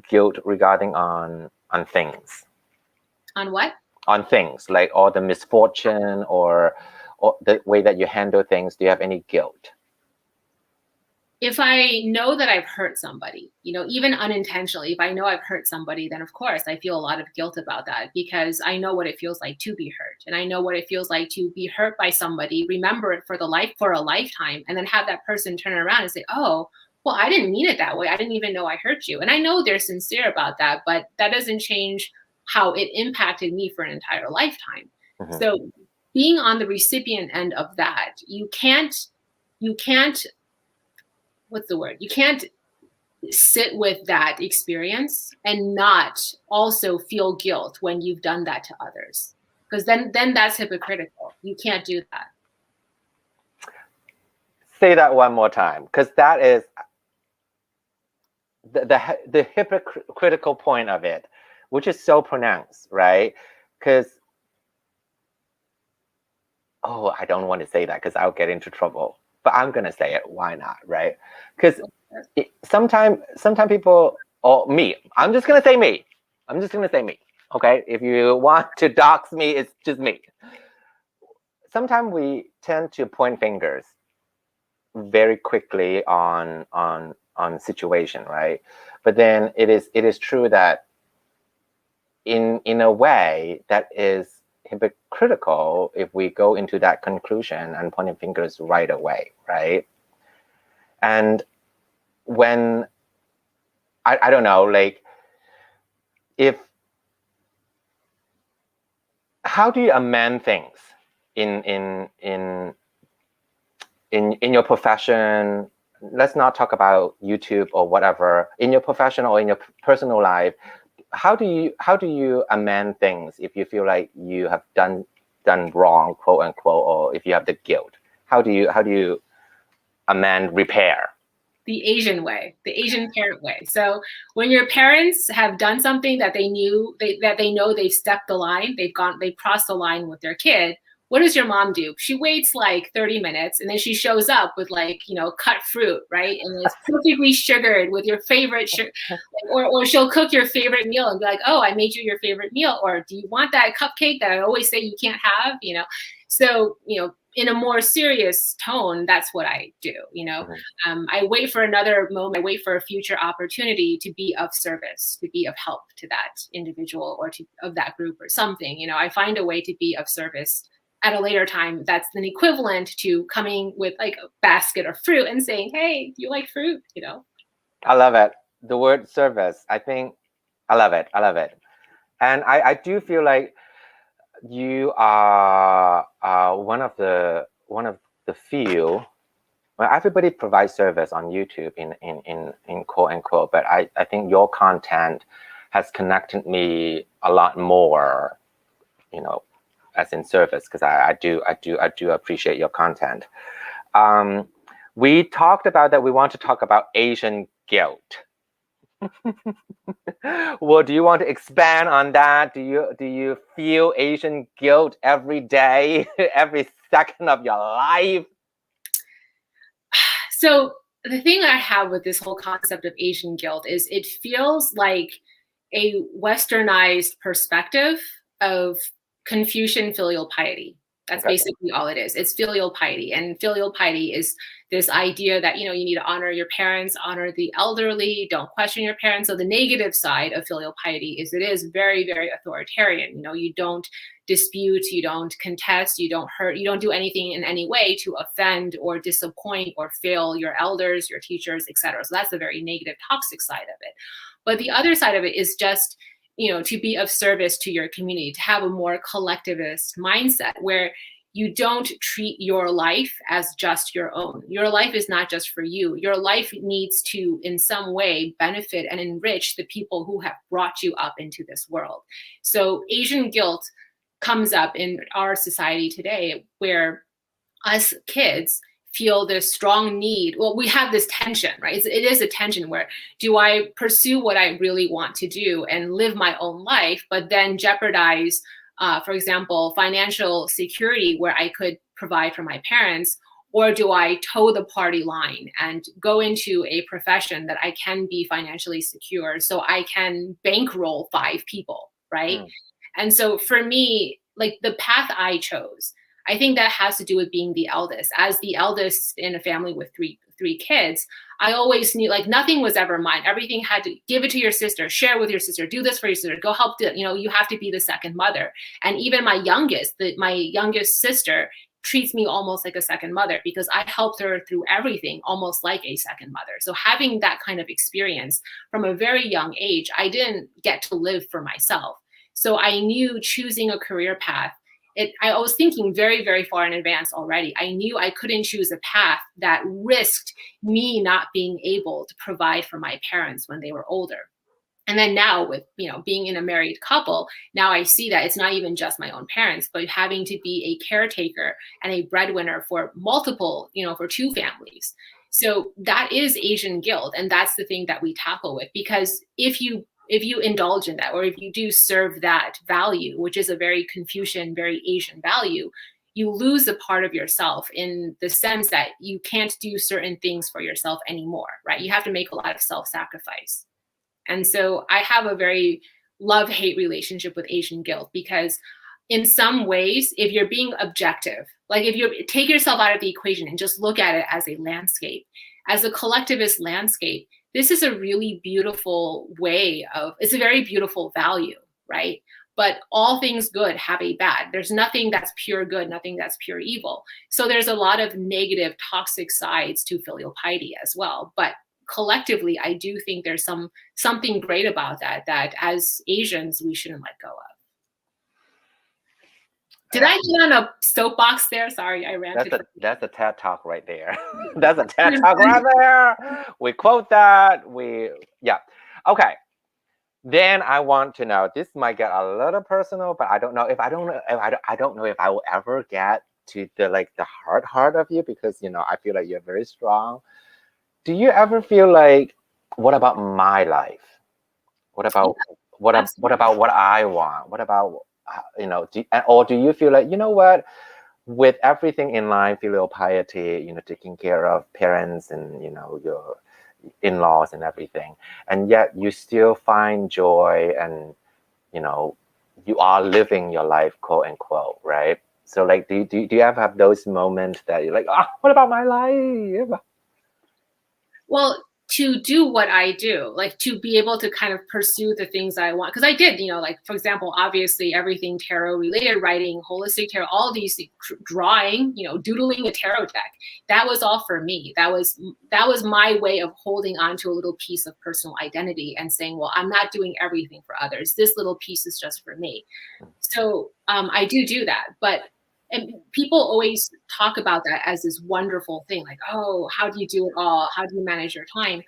guilt regarding on things? On what? On things, like all the misfortune, or the way that you handle things. Do you have any guilt? If I know that I've hurt somebody, even unintentionally, if I know I've hurt somebody, then of course I feel a lot of guilt about that, because I know what it feels like to be hurt. And I know what it feels like to be hurt by somebody, remember it for a lifetime, and then have that person turn around and say, oh, well, I didn't mean it that way. I didn't even know I hurt you. And I know they're sincere about that, but that doesn't change how it impacted me for an entire lifetime. Mm-hmm. So being on the recipient end of that, you can't, what's the word? You can't sit with that experience and not also feel guilt when you've done that to others, because then that's hypocritical. You can't do that. Say that one more time, because that is the hypocritical point of it, which is so pronounced, right? Because I don't want to say that because I'll get into trouble. But I'm gonna say it. Why not, right? Because sometimes people, or me, I'm just gonna say me. Okay, if you want to dox me, it's just me. Sometimes we tend to point fingers very quickly on situation, right? But then it is true that in a way that is hypocritical if we go into that conclusion and pointing fingers right away, right? And when I don't know, like, how do you amend things in your profession? Let's not talk about YouTube or whatever. In your profession or in your personal life, how do you amend things if you feel like you have done wrong, quote unquote, or if you have the guilt? How do you amend, repair? The Asian way, the Asian parent way. So when your parents have done something that they know they've stepped the line, they've crossed the line with their kid, what does your mom do? She waits like 30 minutes and then she shows up with cut fruit, right? And it's perfectly sugared with your favorite or she'll cook your favorite meal and be like, oh, I made you your favorite meal. Or do you want that cupcake that I always say you can't have? So, in a more serious tone, that's what I do. Mm-hmm. I wait for another moment. I wait for a future opportunity to be of service, to be of help to that individual or of that group or something. I find a way to be of service at a later time. That's an equivalent to coming with like a basket of fruit and saying, hey, do you like fruit? I love it. The word service. I think I love it. I love it. And I do feel like you are one of the few. Well, everybody provides service on YouTube in quote unquote, but I think your content has connected me a lot more, as in service, because I do appreciate your content. We talked about that. We want to talk about Asian guilt. Well, do you want to expand on that? Do you feel Asian guilt every day, every second of your life? So the thing I have with this whole concept of Asian guilt is it feels like a westernized perspective of Confucian filial piety. That's Okay. basically all it is. It's filial piety. And filial piety is this idea that, you need to honor your parents, honor the elderly, don't question your parents. So the negative side of filial piety is it is very, very authoritarian. You don't dispute, you don't contest, you don't hurt, you don't do anything in any way to offend or disappoint or fail your elders, your teachers, etc. So that's the very negative, toxic side of it. But the other side of it is just to be of service to your community, to have a more collectivist mindset where you don't treat your life as just your own. Your life is not just for you. Your life needs to, in some way, benefit and enrich the people who have brought you up into this world. So Asian guilt comes up in our society today where us kids feel this strong need. Well, we have this tension, right? It is a tension where do I pursue what I really want to do and live my own life, but then jeopardize, for example, financial security where I could provide for my parents, or do I toe the party line and go into a profession that I can be financially secure so I can bankroll 5 people, right? And so for me, like the path I chose, I think that has to do with being the eldest. As the eldest in a family with three kids, I always knew like nothing was ever mine. Everything had to give it to your sister, share with your sister, do this for your sister, go help. You have to be the second mother. And even my youngest sister treats me almost like a second mother because I helped her through everything, almost like a second mother. So having that kind of experience from a very young age, I didn't get to live for myself. So I knew choosing a career path, I was thinking very, very far in advance already. I knew I couldn't choose a path that risked me not being able to provide for my parents when they were older. And then now with, being in a married couple, now I see that it's not even just my own parents, but having to be a caretaker and a breadwinner for multiple, for 2 families. So that is Asian guilt. And that's the thing that we tackle with, because if you indulge in that, or if you do serve that value, which is a very Confucian, very Asian value, you lose a part of yourself in the sense that you can't do certain things for yourself anymore, right? You have to make a lot of self-sacrifice. And so I have a very love-hate relationship with Asian guilt, because in some ways, if you're being objective, like if you take yourself out of the equation and just look at it as a landscape, as a collectivist landscape, this is a really beautiful it's a very beautiful value, right? But all things good have a bad. There's nothing that's pure good, nothing that's pure evil. So there's a lot of negative, toxic sides to filial piety as well. But collectively, I do think there's something great about that as Asians, we shouldn't let go of. Did I get on a soapbox there? Sorry, I ranted. That's a TED Talk right there. That's a TED Talk right there. We quote that. Yeah. Okay. Then I want to know. This might get a little personal, but I don't know if I will ever get to the heart of you, because I feel like you're very strong. Do you ever feel like, what about my life? What about what about what I want? What about or do you feel like, what, with everything in line, filial piety, taking care of parents and your in-laws and everything, and yet you still find joy and you are living your life, quote unquote, right? So like, do you ever have those moments that you're like, what about my life? Well, to do what I do, like to be able to kind of pursue the things I want. Because I did, like, for example, obviously everything tarot related, writing, holistic tarot, all these drawing, doodling a tarot deck. That was all for me. That was my way of holding on to a little piece of personal identity and saying, well, I'm not doing everything for others. This little piece is just for me. So I do that. And people always talk about that as this wonderful thing, like, oh, how do you do it all? How do you manage your time?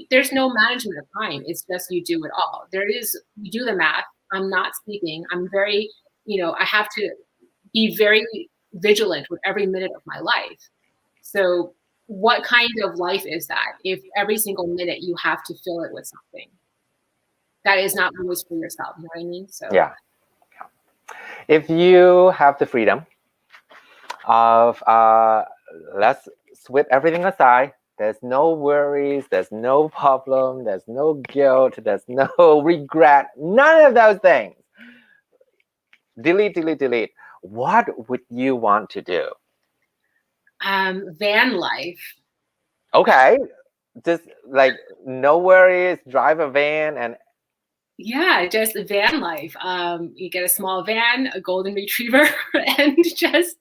There's no management of time. It's just you do it all. You do the math. I'm not sleeping. I'm very, I have to be very vigilant with every minute of my life. So what kind of life is that if every single minute you have to fill it with something? That is not always for yourself. You know what I mean? So yeah. If you have the freedom of let's sweep everything aside. There's no worries, there's no problem, there's no guilt, there's no regret, none of those things. Delete. What would you want to do? Van life. Okay, just like no worries, drive a van and yeah, just van life. You get a small van, a golden retriever, and just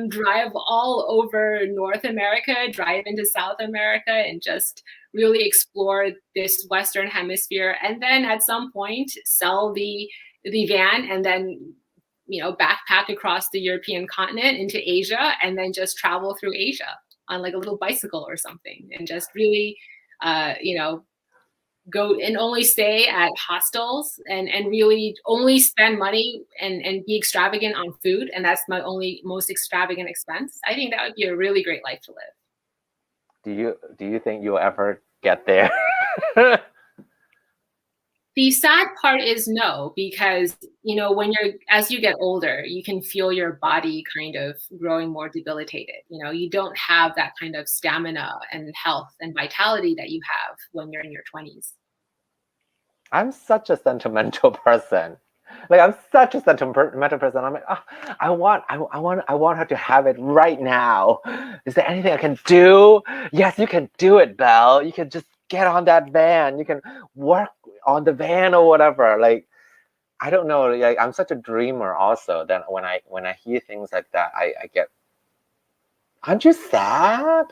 drive all over North America, drive into South America, and just really explore this Western hemisphere. And then at some point, sell the van, and then backpack across the European continent into Asia, and then just travel through Asia on like a little bicycle or something, and just really, go and only stay at hostels and really only spend money and be extravagant on food. And that's my most extravagant expense. I think that would be a really great life to live. Do you think you'll ever get there? The sad part is no, because, as you get older, you can feel your body kind of growing more debilitated. You don't have that kind of stamina and health and vitality that you have when you're in your 20s. I'm such a sentimental person. Like, I'm such a sentimental person. I'm like, oh, I want her to have it right now. Is there anything I can do? Yes, you can do it, Belle. You can just get on that van. You can work on the van or whatever. Like, I don't know. Like, I'm such a dreamer also. Then when I hear things like that, I get, aren't you sad?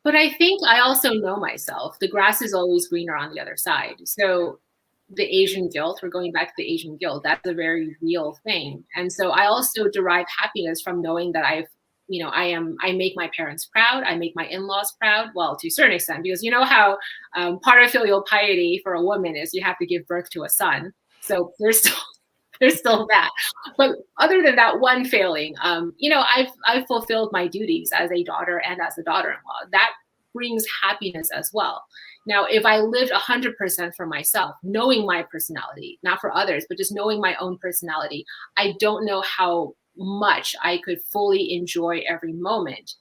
But I think I also know myself. The grass is always greener on the other side. So the Asian guilt, we're going back to the Asian guilt, that's a very real thing. And so I also derive happiness from knowing that I make my parents proud. I make my in-laws proud. Well, to a certain extent, because you know how part of filial piety for a woman is you have to give birth to a son. So there's still that. But other than that one failing, I've fulfilled my duties as a daughter and as a daughter-in-law. That brings happiness as well. Now, if I lived 100% for myself, knowing my personality, not for others, but just knowing my own personality, I don't know how much I could fully enjoy every moment,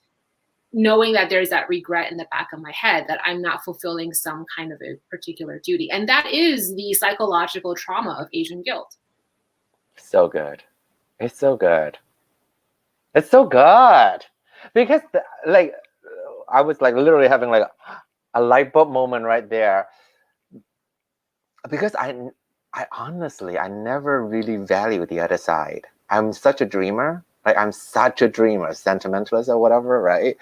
knowing that there's that regret in the back of my head that I'm not fulfilling some kind of a particular duty. And that is the psychological trauma of Asian guilt. So good. It's so good. It's so good. Because I was like literally having like a light bulb moment right there. Because I honestly, I never really valued the other side. I'm such a dreamer. Like, I'm such a dreamer, sentimentalist or whatever, right?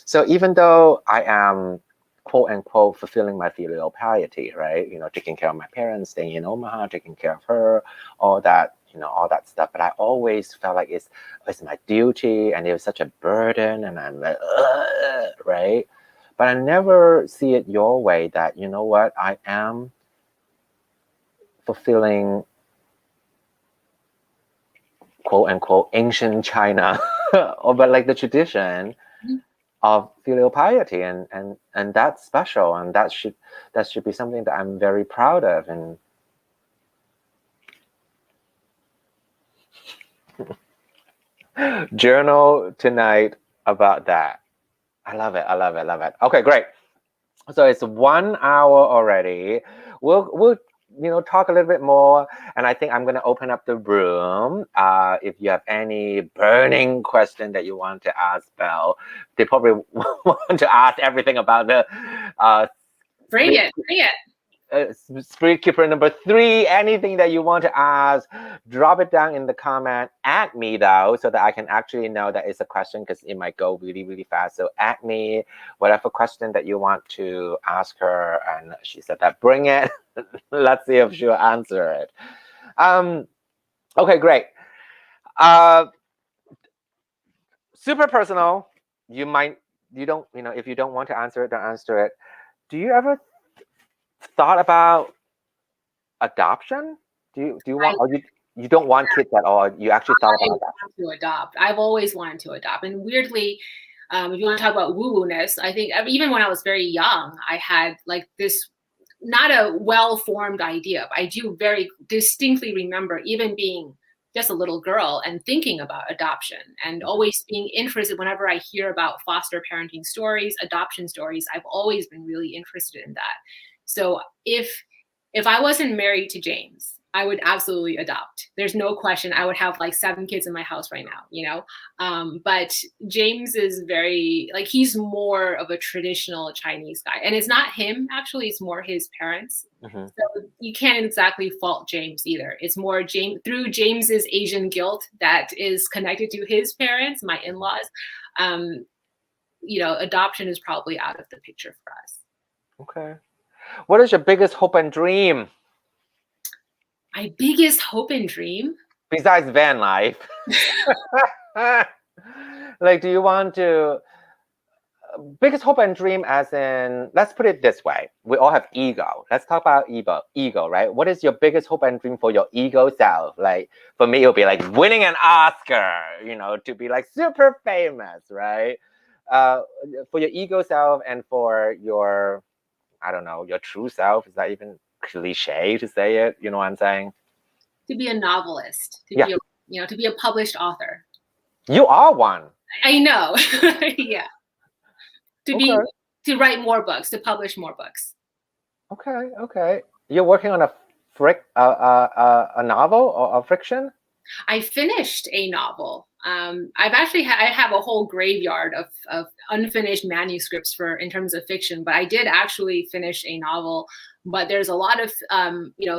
So even though I am, quote unquote, fulfilling my filial piety, right? Taking care of my parents, staying in Omaha, taking care of her, all that, all that stuff. But I always felt like it's my duty, and it was such a burden, and I'm like, right? But I never see it your way that, you know what, I am fulfilling, quote unquote, ancient China, but like the tradition of filial piety, and that's special, and that should be something that I'm very proud of. And journal tonight about that. I love it. Okay, great. So it's 1 hour already. We'll talk a little bit more. And I think I'm going to open up the room. If you have any burning question that you want to ask Belle, they probably want to ask everything about the Bring it. Spirit Keeper number 3. Anything that you want to ask, drop it down in the comment. At me though, so that I can actually know that it's a question, because it might go really, really fast. So at me, whatever question that you want to ask her, and she said that bring it. Let's see if she'll answer it. Okay, great. Super personal. If you don't want to answer it, don't answer it. Do you ever thought about adoption? Do you want, or you don't want kids at all? You actually thought about adoption? To adopt. I've always wanted to adopt. And weirdly, if you want to talk about woo-woo-ness, I think even when I was very young, I had like this, not a well-formed idea, but I do very distinctly remember even being just a little girl and thinking about adoption, and always being interested whenever I hear about foster parenting stories, adoption stories. I've always been really interested in that. So if I wasn't married to James, I would absolutely adopt. There's no question. I would have like 7 kids in my house right now, but James is very, like, he's more of a traditional Chinese guy. And it's not him, actually, it's more his parents. So you can't exactly fault James either. It's more through James's Asian guilt that is connected to his parents, my in-laws. Adoption is probably out of the picture for us. Okay. What is your biggest hope and dream? My biggest hope and dream? Besides van life. Like, do you want to... Biggest hope and dream as in, let's put it this way. We all have ego. Let's talk about ego, right? What is your biggest hope and dream for your ego self? Like, for me, it'll be like winning an Oscar, to be like super famous, right? For your ego self and for your, I don't know, your true self. Is that even cliche to say it? You know what I'm saying? To be a novelist, to be a published author. You are one. I know. Yeah. To write more books, to publish more books. Okay. You're working on a novel or a fiction? I finished a novel. I have a whole graveyard of unfinished manuscripts in terms of fiction, but I did actually finish a novel. But there's a lot of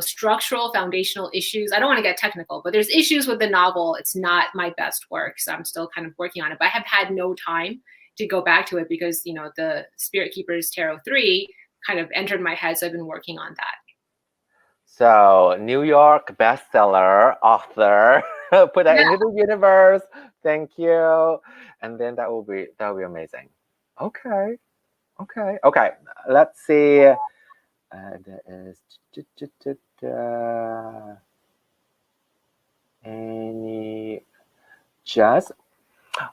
structural, foundational issues. I don't want to get technical, but there's issues with the novel. It's not my best work, so I'm still kind of working on it. But I have had no time to go back to it because the Spirit Keepers Tarot 3 kind of entered my head, so I've been working on that. So New York bestseller author, put that into the universe. Thank you. And then that will be amazing. Okay. Let's see. There is any. Just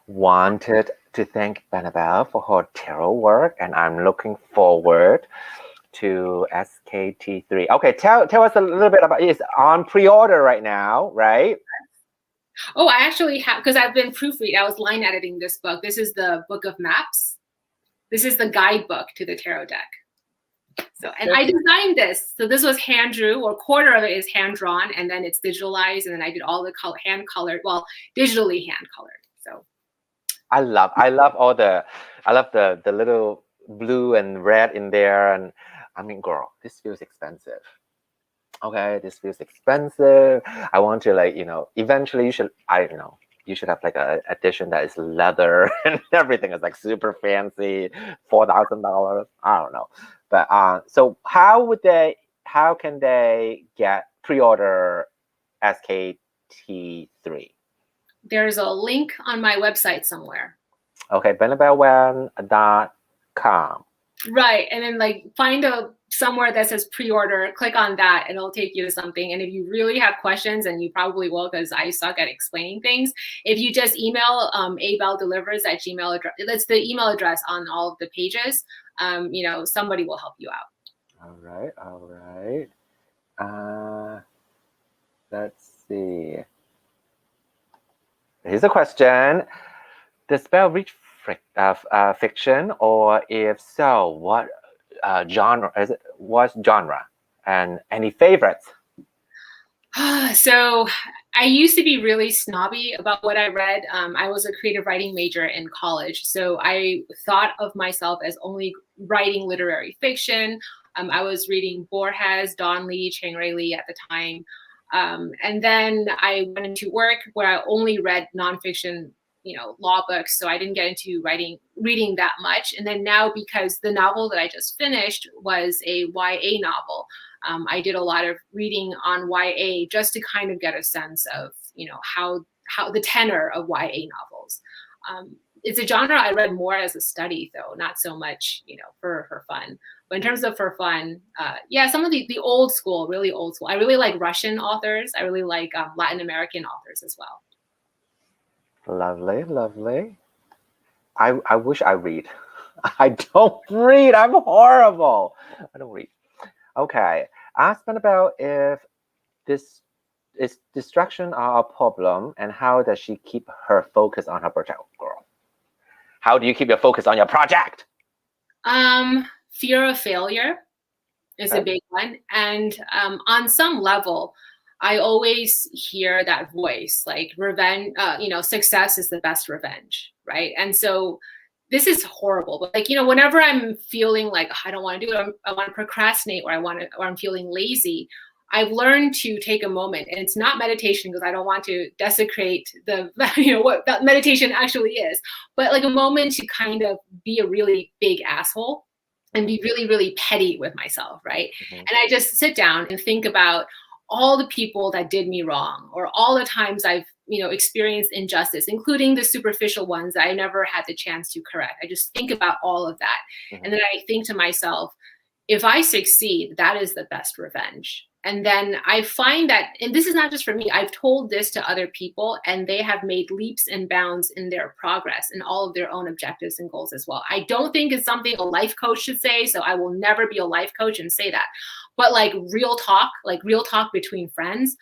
wanted to thank Benebell for her tarot work, and I'm looking forward to SKT3. Okay, tell us a little bit about it. It's on pre-order right now, right? Oh, I actually have, because I've been proofreading. I was line editing this book. This is the Book of Maps. This is the guidebook to the tarot deck. So, and I designed this. So this was hand drew, or quarter of it is hand drawn, and then it's digitalized, and then I did all the hand colored, digitally hand colored. So I love the little blue and red in there, and I mean, girl, this feels expensive. Okay, this feels expensive. I want to eventually you should have like a edition that is leather and everything is like super fancy, $4,000. I don't know. But so how can they get pre-order SKT3? There's a link on my website somewhere. Okay, benebellwen.com. Right, and then find somewhere that says pre-order, click on that, and it'll take you to something. And if you really have questions, and you probably will because I suck at explaining things, if you just email abelldelivers@gmail.com, that's the email address on all of the pages, somebody will help you out. All right. Let's see. Here's a question. Does spell reach fiction, or if so, what genre is it? What genre? And any favorites? So I used to be really snobby about what I read. I was a creative writing major in college, so I thought of myself as only writing literary fiction. I was reading Borges, Don Lee, Chiang Lee at the time. And then I went into work where I only read nonfiction, law books. So I didn't get into reading that much. And then now, because the novel that I just finished was a YA novel, I did a lot of reading on YA just to kind of get a sense of, how the tenor of YA novels. It's a genre I read more as a study, though, not so much, for fun. But in terms of for fun, yeah, some of the old school, really old school. I really like Russian authors. I really like Latin American authors as well. Lovely, lovely. I wish I read. I don't read. I'm horrible. I don't read. Okay. Ask Benebell if this is distraction a problem, and how does she keep her focus on her project, girl? How do you keep your focus on your project? Fear of failure is a big one. And on some level, I always hear that voice, like revenge, success is the best revenge, right? And so this is horrible, but whenever I'm feeling like I don't want to do it, I want to procrastinate, or I'm feeling lazy, I've learned to take a moment, and it's not meditation because I don't want to desecrate the, what that meditation actually is, but like a moment to kind of be a really big asshole and be really, really petty with myself, right? Mm-hmm. And I just sit down and think about all the people that did me wrong, or all the times I've, experienced injustice, including the superficial ones that I never had the chance to correct. I just think about all of that. Mm-hmm. And then I think to myself, if I succeed, that is the best revenge. And then I find that, and this is not just for me, I've told this to other people, and they have made leaps and bounds in their progress and all of their own objectives and goals as well. I don't think it's something a life coach should say, so I will never be a life coach and say that. But like real talk between friends,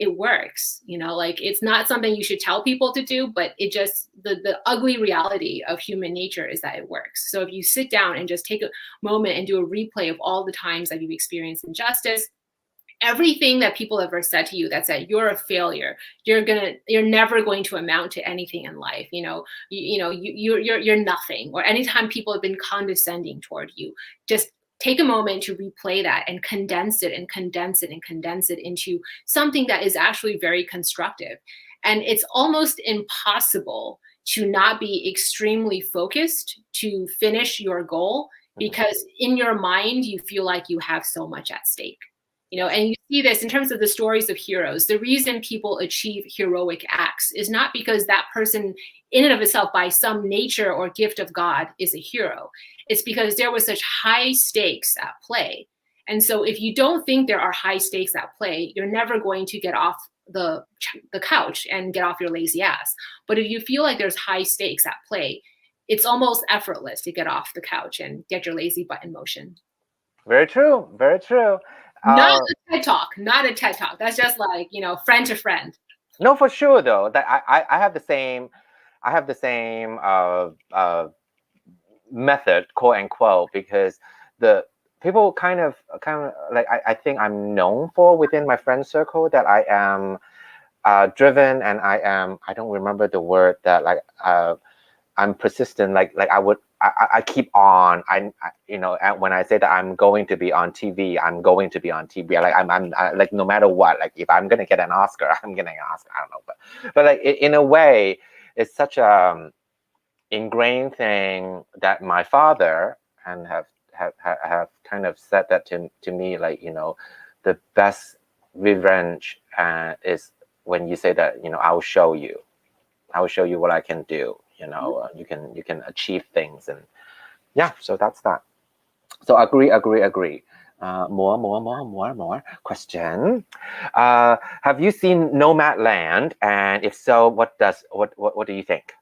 it works. It's not something you should tell people to do, but it just, the ugly reality of human nature is that it works. So if you sit down and just take a moment and do a replay of all the times that you've experienced injustice, everything that people have ever said to you that said you're a failure, you're never going to amount to anything in life, you're nothing, or anytime people have been condescending toward you, just take a moment to replay that and condense it into something that is actually very constructive. And it's almost impossible to not be extremely focused to finish your goal, because in your mind you feel like you have so much at stake. And you see this in terms of the stories of heroes. The reason people achieve heroic acts is not because that person in and of itself, by some nature or gift of God, is a hero. It's because there was such high stakes at play. And so if you don't think there are high stakes at play, you're never going to get off the couch and get off your lazy ass. But if you feel like there's high stakes at play, it's almost effortless to get off the couch and get your lazy butt in motion. Very true. Very true. Not a TED Talk. Not a TED Talk. That's just like, friend to friend. No, for sure though. That I have the same. I have the same method, quote unquote, because the people kind of like I think I'm known for within my friend circle that I am driven, and I don't remember the word that like I'm persistent. Like I keep on. When I say that I'm going to be on TV, I'm going to be on TV. Like I'm like, no matter what. Like if I'm gonna get an Oscar, I'm getting an Oscar. I don't know, but like in a way, it's such a ingrained thing that my father and have kind of said that to me. Like the best revenge is when you say that I'll show you what I can do. You can achieve things, and yeah, so that's that. So agree. More question. Have you seen Nomadland, and if so, what do you think?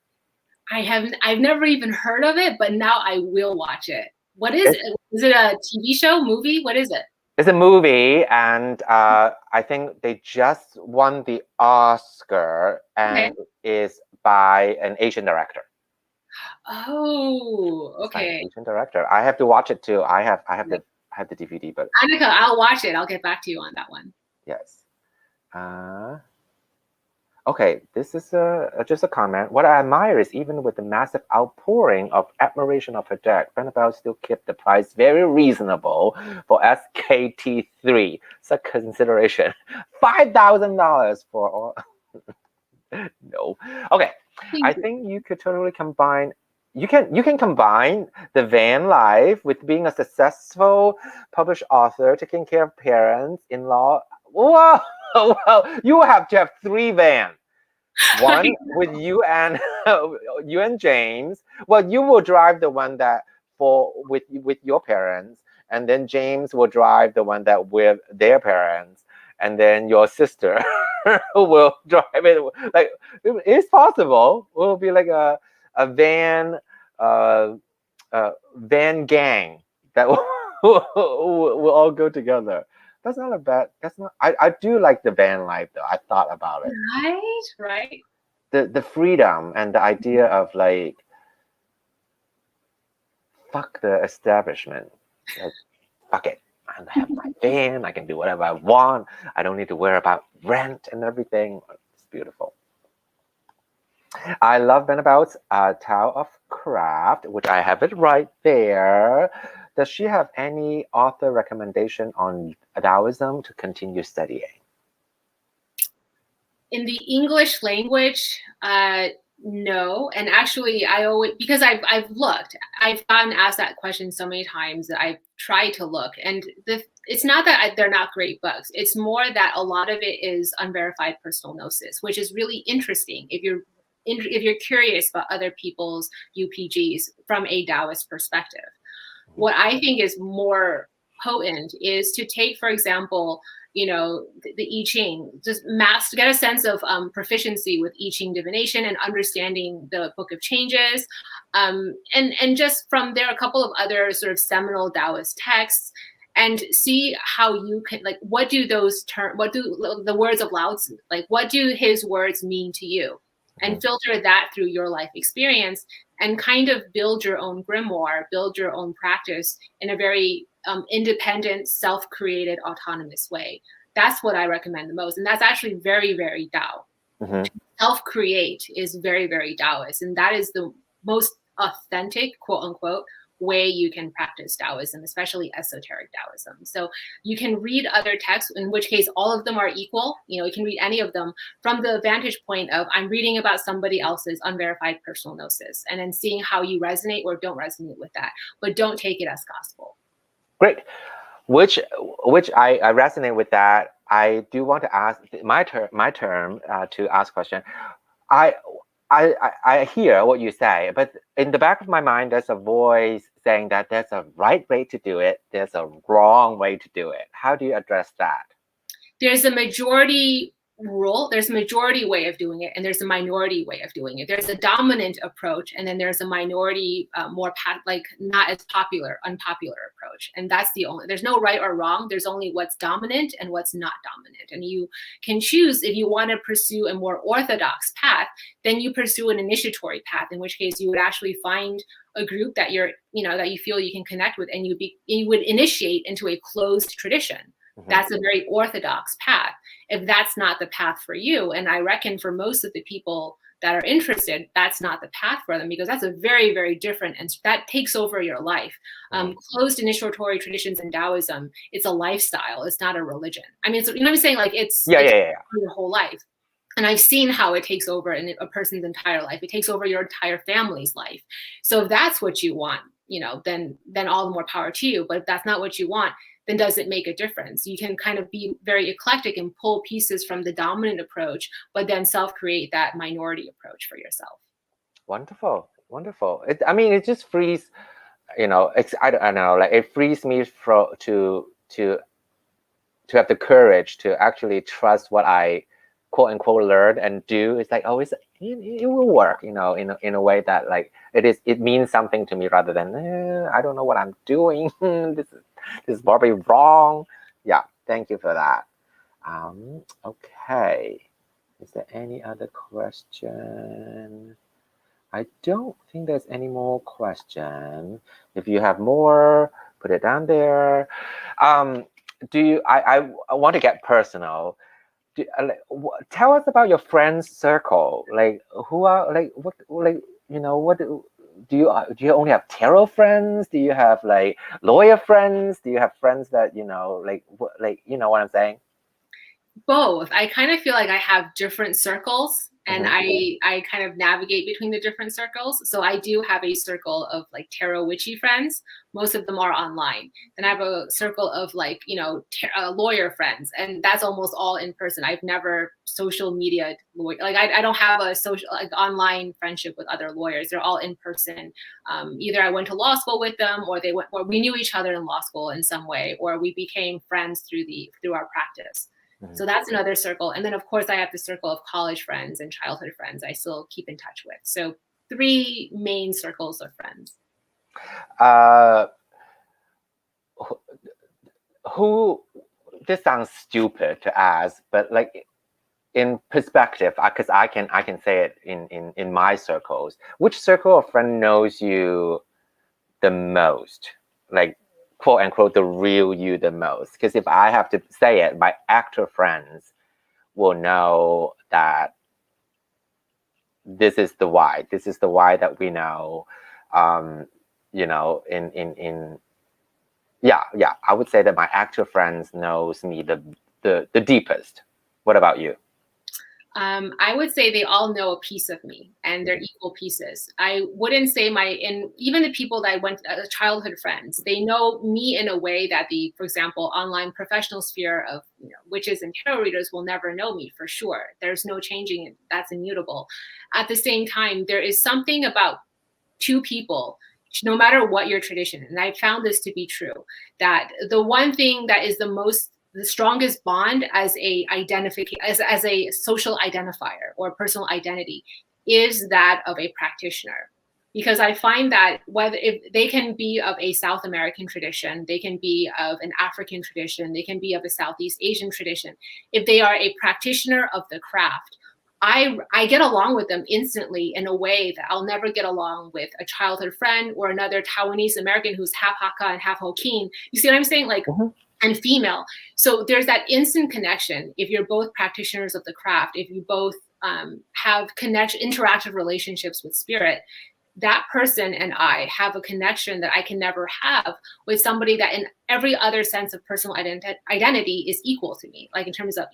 I've never even heard of it, but now I will watch it. What is it? Is it a TV show, movie? What is it? It's a movie, and I think they just won the Oscar, and is by an Asian director. Oh, okay. Asian director. I have to watch it too. I have the had the DVD, but Annika, I'll watch it. I'll get back to you on that one. yes. Okay, this is just a comment. What I admire is even with the massive outpouring of admiration of her deck, Benebell still kept the price very reasonable for SKT3. Such consideration, $5,000 for all. No. Okay, I think you could totally combine. You can combine the van life with being a successful published author, taking care of parents, in-law. Whoa, well, you have to have 3 vans. One with you and you and James. Well, you will drive the one that with your parents, and then James will drive the one that with their parents, and then your sister will drive it. Like, it's possible. It will be like a van van gang that will all go together. That's not a bad. That's not. I do like the van life though. I thought about it. Right. The freedom and the idea of like, fuck the establishment. Like, fuck it. I have my van. I can do whatever I want. I don't need to worry about rent and everything. It's beautiful. I love Benebell's Tao of Craft, which I have it right there. Does she have any author recommendation on Taoism to continue studying? In the English language, no. And actually, I always, because I've looked, I've gotten asked that question so many times that I've tried to look, and it's not that they're not great books. It's more that a lot of it is unverified personal gnosis, which is really interesting if you're curious about other people's UPGs from a Taoist perspective. What I think is more potent is to take, for example, the I Ching, just to get a sense of proficiency with I Ching divination and understanding the Book of Changes. And just from there, a couple of other sort of seminal Taoist texts, and see how you can, like, what do the words of Lao Tzu, like, what do his words mean to you? And filter that through your life experience and kind of build your own grimoire, build your own practice in a very independent, self-created, autonomous way. That's what I recommend the most. And that's actually very, very Tao. Self-create is very, very Taoist. And that is the most authentic, quote unquote, way you can practice Taoism, especially esoteric Taoism. So you can read other texts, in which case all of them are equal. You can read any of them from the vantage point of, I'm reading about somebody else's unverified personal gnosis, and then seeing how you resonate or don't resonate with that, but don't take it as gospel. Great. Which I resonate with that. I do want to ask my term to ask question. I hear what you say, but in the back of my mind, there's a voice saying that there's a right way to do it, there's a wrong way to do it. How do you address that? There's a majority rule, there's a majority way of doing it, and there's a minority way of doing it. There's a dominant approach, and then there's a minority, not as unpopular approach. And that's there's no right or wrong. There's only what's dominant and what's not dominant. And you can choose, if you want to pursue a more orthodox path, then you pursue an initiatory path, in which case you would actually find a group that that you feel you can connect with, and you would initiate into a closed tradition. That's a very orthodox path. If that's not the path for you, and I reckon for most of the people that are interested, that's not the path for them, because that's a very, very different, and that takes over your life. Closed initiatory traditions in Taoism, it's a lifestyle. It's not a religion. I mean, so, you know what I'm saying? Like, it's your whole life. And I've seen how it takes over in a person's entire life. It takes over your entire family's life. So if that's what you want, then all the more power to you. But if that's not what you want, then does it make a difference? You can kind of be very eclectic and pull pieces from the dominant approach, but then self-create that minority approach for yourself. Wonderful, wonderful. It just frees, I don't know, like, it frees me to have the courage to actually trust what I quote unquote learn and do. It's like, it will work, in a way that, like, it means something to me, rather than I don't know what I'm doing. This is probably wrong. Yeah, thank you for that. Okay, is there any other question? I don't think there's any more question. If you have more, put it down there. Do you? I want to get personal. Tell us about your friends circle. Like, who are like what? Like, what do you only have tarot friends? Do you have like lawyer friends? Do you have friends that like what I'm saying? Both. I kind of feel like I have different circles, and I kind of navigate between the different circles. So I do have a circle of like tarot witchy friends. Most of them are online. Then I have a circle of like lawyer friends, and that's almost all in person. I've never social media like I don't have a social like online friendship with other lawyers. They're all in person. Either I went to law school with them, or or we knew each other in law school in some way, or we became friends through our practice. So that's another circle. And then, of course, I have the circle of college friends and childhood friends I still keep in touch with. So 3 main circles of friends. This sounds stupid to ask, but like in perspective, because I can say it in my circles, which circle of friend knows you the most? Like, quote unquote, the real you the most? Because if I have to say it, my actor friends will know that this is the why. This is the why that we know. I would say that my actor friends knows me the deepest. What about you? I would say they all know a piece of me, and they're equal pieces. I wouldn't say even the people that I went childhood friends, they know me in a way that for example, online professional sphere of witches and tarot readers will never know me for sure. There's no changing it. That's immutable. At the same time, there is something about 2 people, no matter what your tradition, and I found this to be true, that the one thing that is the strongest bond as a social identifier or personal identity is that of a practitioner. Because I find that if they can be of a South American tradition, they can be of an African tradition, they can be of a Southeast Asian tradition. If they are a practitioner of the craft, I get along with them instantly in a way that I'll never get along with a childhood friend or another Taiwanese American who's half Hakka and half Hokkien. You see what I'm saying? Like, and female. So there's that instant connection. If you're both practitioners of the craft, if you both have interactive relationships with spirit, that person and I have a connection that I can never have with somebody that in every other sense of personal identity is equal to me. Like in terms of,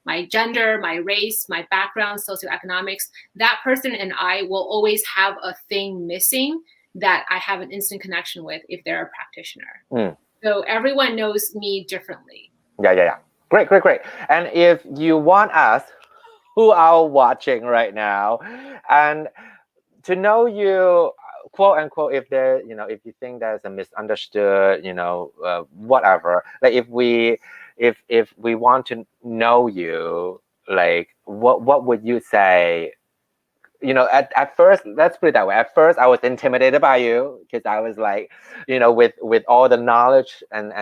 my gender, my race, my background, socioeconomics, that person and I will always have a thing missing that I have an instant connection with if they're a practitioner. So everyone knows me differently. Yeah. Great. And if you want us, who are watching right now, and to know you, quote unquote, if you think there's a misunderstood, whatever, like if we want to know you, like what would you say? At first, let's put it that way. At first, I was intimidated by you because I was like, with all the knowledge and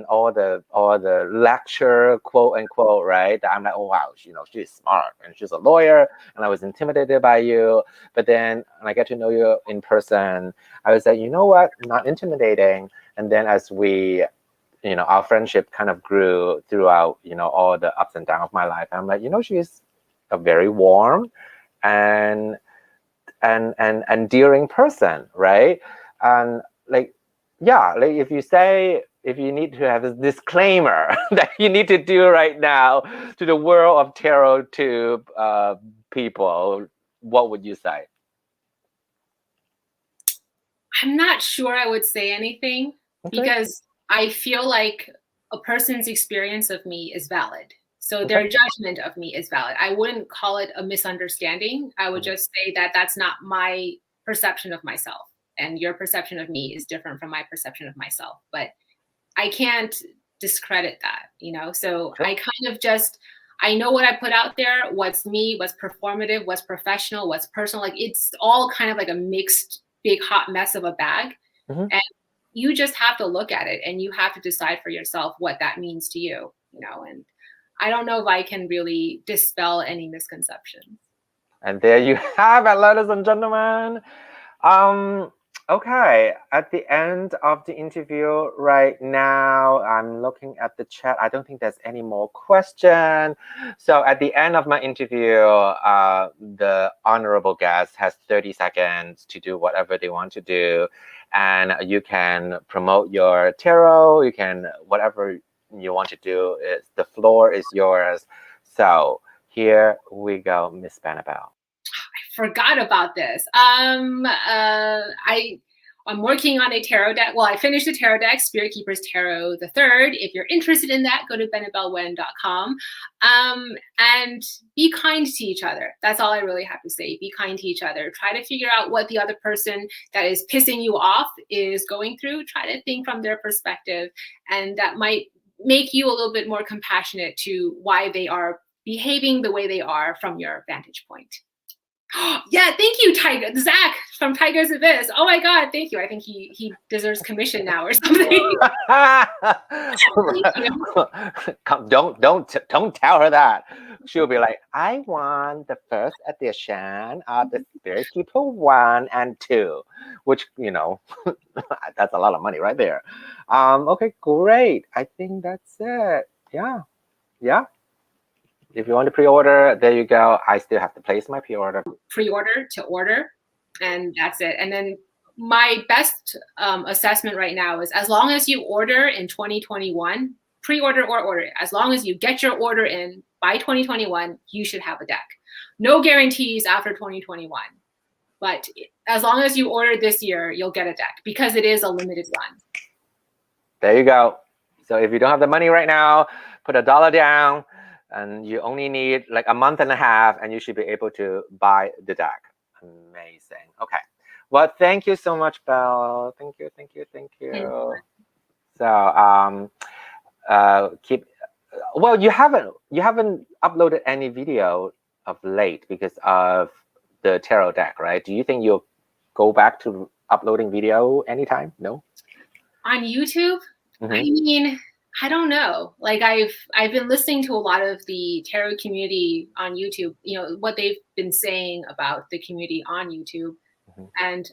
all the lecture, quote unquote, right? That I'm like, oh wow, she's smart and she's a lawyer, and I was intimidated by you. But then when I get to know you in person, I was like, you know what? Not intimidating. And then as we, our friendship kind of grew throughout, all the ups and downs of my life. I'm like, she's a very warm and endearing person, right? And if you need to have this disclaimer that you need to do right now to the world of tarot tube people, what would you say? I'm not sure I would say anything because I feel like a person's experience of me is valid. So their judgment of me is valid. I wouldn't call it a misunderstanding. I would just say that that's not my perception of myself. And your perception of me is different from my perception of myself. But I can't discredit that, So I kind of I know what I put out there, what's me, what's performative, what's professional, what's personal. Like it's all kind of like a mixed, big, hot mess of a bag. And you just have to look at it and you have to decide for yourself what that means to you, and I don't know if I can really dispel any misconceptions. And there you have it, ladies and gentlemen. Okay, at the end of the interview right now, I'm looking at the chat. I don't think there's any more question. So at the end of my interview, the honorable guest has 30 seconds to do whatever they want to do. And you can promote your tarot, you can, whatever you want to do, is the floor is yours. So here we go, Miss Benebell. Forgot about this. I'm working on a tarot deck. Well, I finished the tarot deck, Spirit Keepers Tarot the Third. If you're interested in that, go to benebellwen.com. And be kind to each other. That's all I really have to say. Be kind to each other. Try to figure out what the other person that is pissing you off is going through. Try to think from their perspective, and that might make you a little bit more compassionate to why they are behaving the way they are from your vantage point. Yeah, thank you, Tiger. Zach from Tiger's Abyss. Oh my God, thank you. I think he deserves commission now or something. Don't tell her that. She'll be like, I want the first edition of the Spirit Keeper 1 and 2, which, you know, that's a lot of money right there. Okay, great. I think that's it. Yeah. If you want to pre-order, there you go. I still have to place my pre-order. Pre-order to order, and that's it. And then my best assessment right now is, as long as you order in 2021, pre-order or order, as long as you get your order in by 2021, you should have a deck. No guarantees after 2021, but as long as you order this year, you'll get a deck, because it is a limited run. There you go. So if you don't have the money right now, put $1 down, and you only need like a month and a half, and you should be able to buy the deck. Amazing. Okay. Well, thank you so much, Belle. Thank you. So well, you haven't uploaded any video of late because of the tarot deck, right? Do you think you'll go back to uploading video anytime? No? On YouTube? I mean, I don't know. Like, I've been listening to a lot of the tarot community on YouTube, you know, what they've been saying about the community on YouTube. And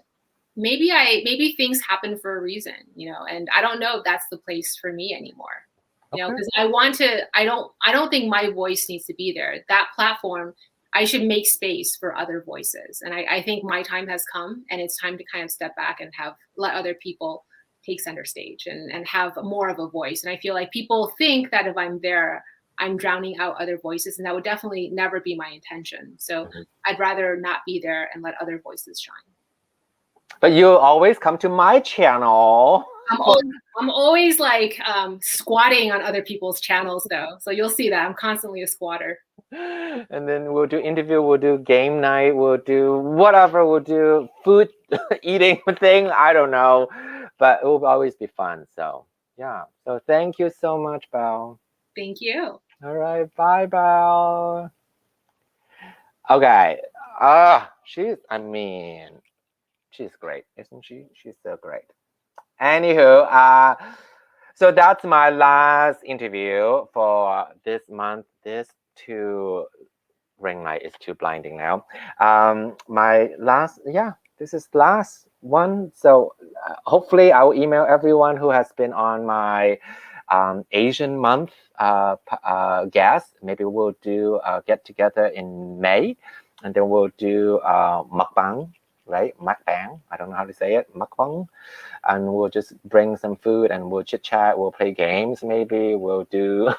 maybe things happen for a reason, you know, and I don't know if that's the place for me anymore. You know, because I don't think my voice needs to be there. That platform, I should make space for other voices. And I think my time has come, and it's time to kind of step back and let other people take center stage and have more of a voice. And I feel like people think that if I'm there, I'm drowning out other voices, and that would definitely never be my intention. So I'd rather not be there and let other voices shine. But you always come to my channel. I'm always like squatting on other people's channels though. So you'll see that I'm constantly a squatter. And then we'll do interview, we'll do game night, we'll do whatever, we'll do food eating thing. I don't know, but it will always be fun. So yeah. So thank you so much, Belle. Thank you. All right. Bye, Belle. Okay. She's great, isn't she? She's so great. Anywho, so that's my last interview for this month. This ring light is too blinding now. This is the last one. So hopefully I will email everyone who has been on my Asian month guest. Maybe we'll do a get together in May, and then we'll do mukbang, right? Mukbang. I don't know how to say it. Mukbang. And we'll just bring some food and we'll chit chat. We'll play games. Maybe we'll do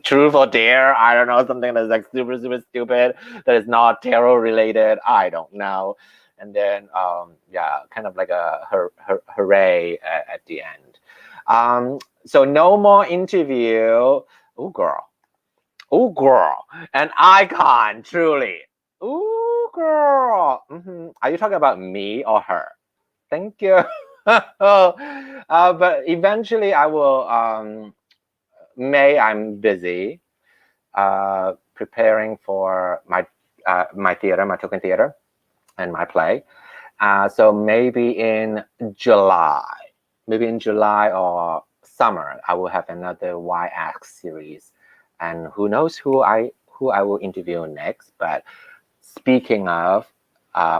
truth or dare. I don't know, something that's like super stupid that is not tarot related. I don't know. And then kind of like a hooray at the end. So no more interview. Oh girl, an icon, truly. Ooh girl. Are you talking about me or her? Thank you. But eventually I will, May I'm busy preparing for my theater, my token theater, and my play. So maybe in July or summer, I will have another WAI ASKS series. And who knows who I will interview next. But speaking of,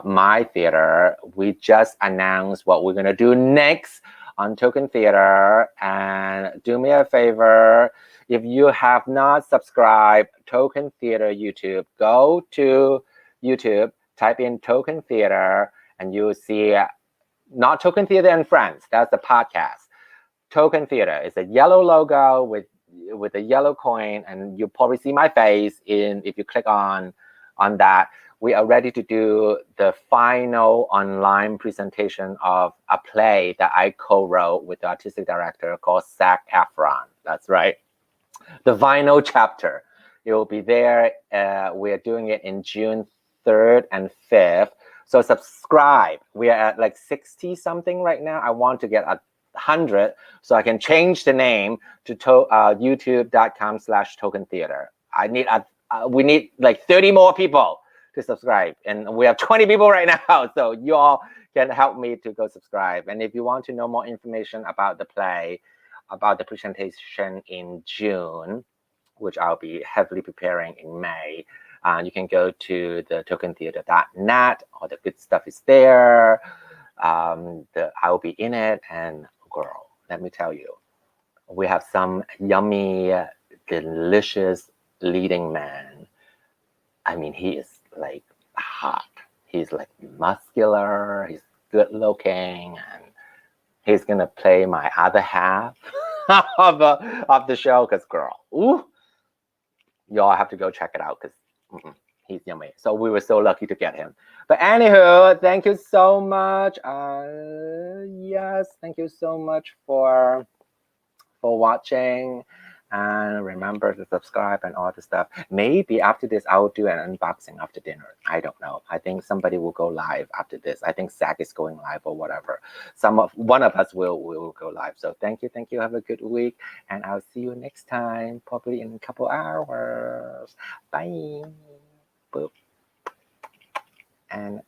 my theater. We just announced what we're gonna do next on Token Theater. And do me a favor, if you have not subscribed Token Theater YouTube, go to YouTube, type in Token Theater, and you'll see not Token Theater and Friends. That's the podcast. Token Theater is a yellow logo with a yellow coin, and you'll probably see my face if you click on that. We are ready to do the final online presentation of a play that I co-wrote with the artistic director called Zac Efron. That's right. The final chapter. It will be there. We're doing it in June 3rd and 5th. So subscribe. We are at like 60 something right now. I want to get 100 so I can change the name to youtube.com/token theater. We need like 30 more people to subscribe, and we have 20 people right now, so you all can help me to go subscribe. And if you want to know more information about the play, about the presentation in June, which I'll be heavily preparing in May, you can go to the tokentheater.net. All the good stuff is there. I'll be in it, and girl, let me tell you, we have some yummy, delicious leading man. I mean, he is like hot. He's like muscular. He's good looking, and he's gonna play my other half of the show. Cause girl, ooh, y'all have to go check it out. Cause he's yummy. So we were so lucky to get him. But anywho, thank you so much. Yes, thank you so much for watching. And remember to subscribe and all the stuff. Maybe after this, I'll do an unboxing after dinner. I don't know. I think somebody will go live after this. I think Zac is going live or whatever. One of us will go live. So thank you. Have a good week. And I'll see you next time, probably in a couple hours. Bye. Boop. And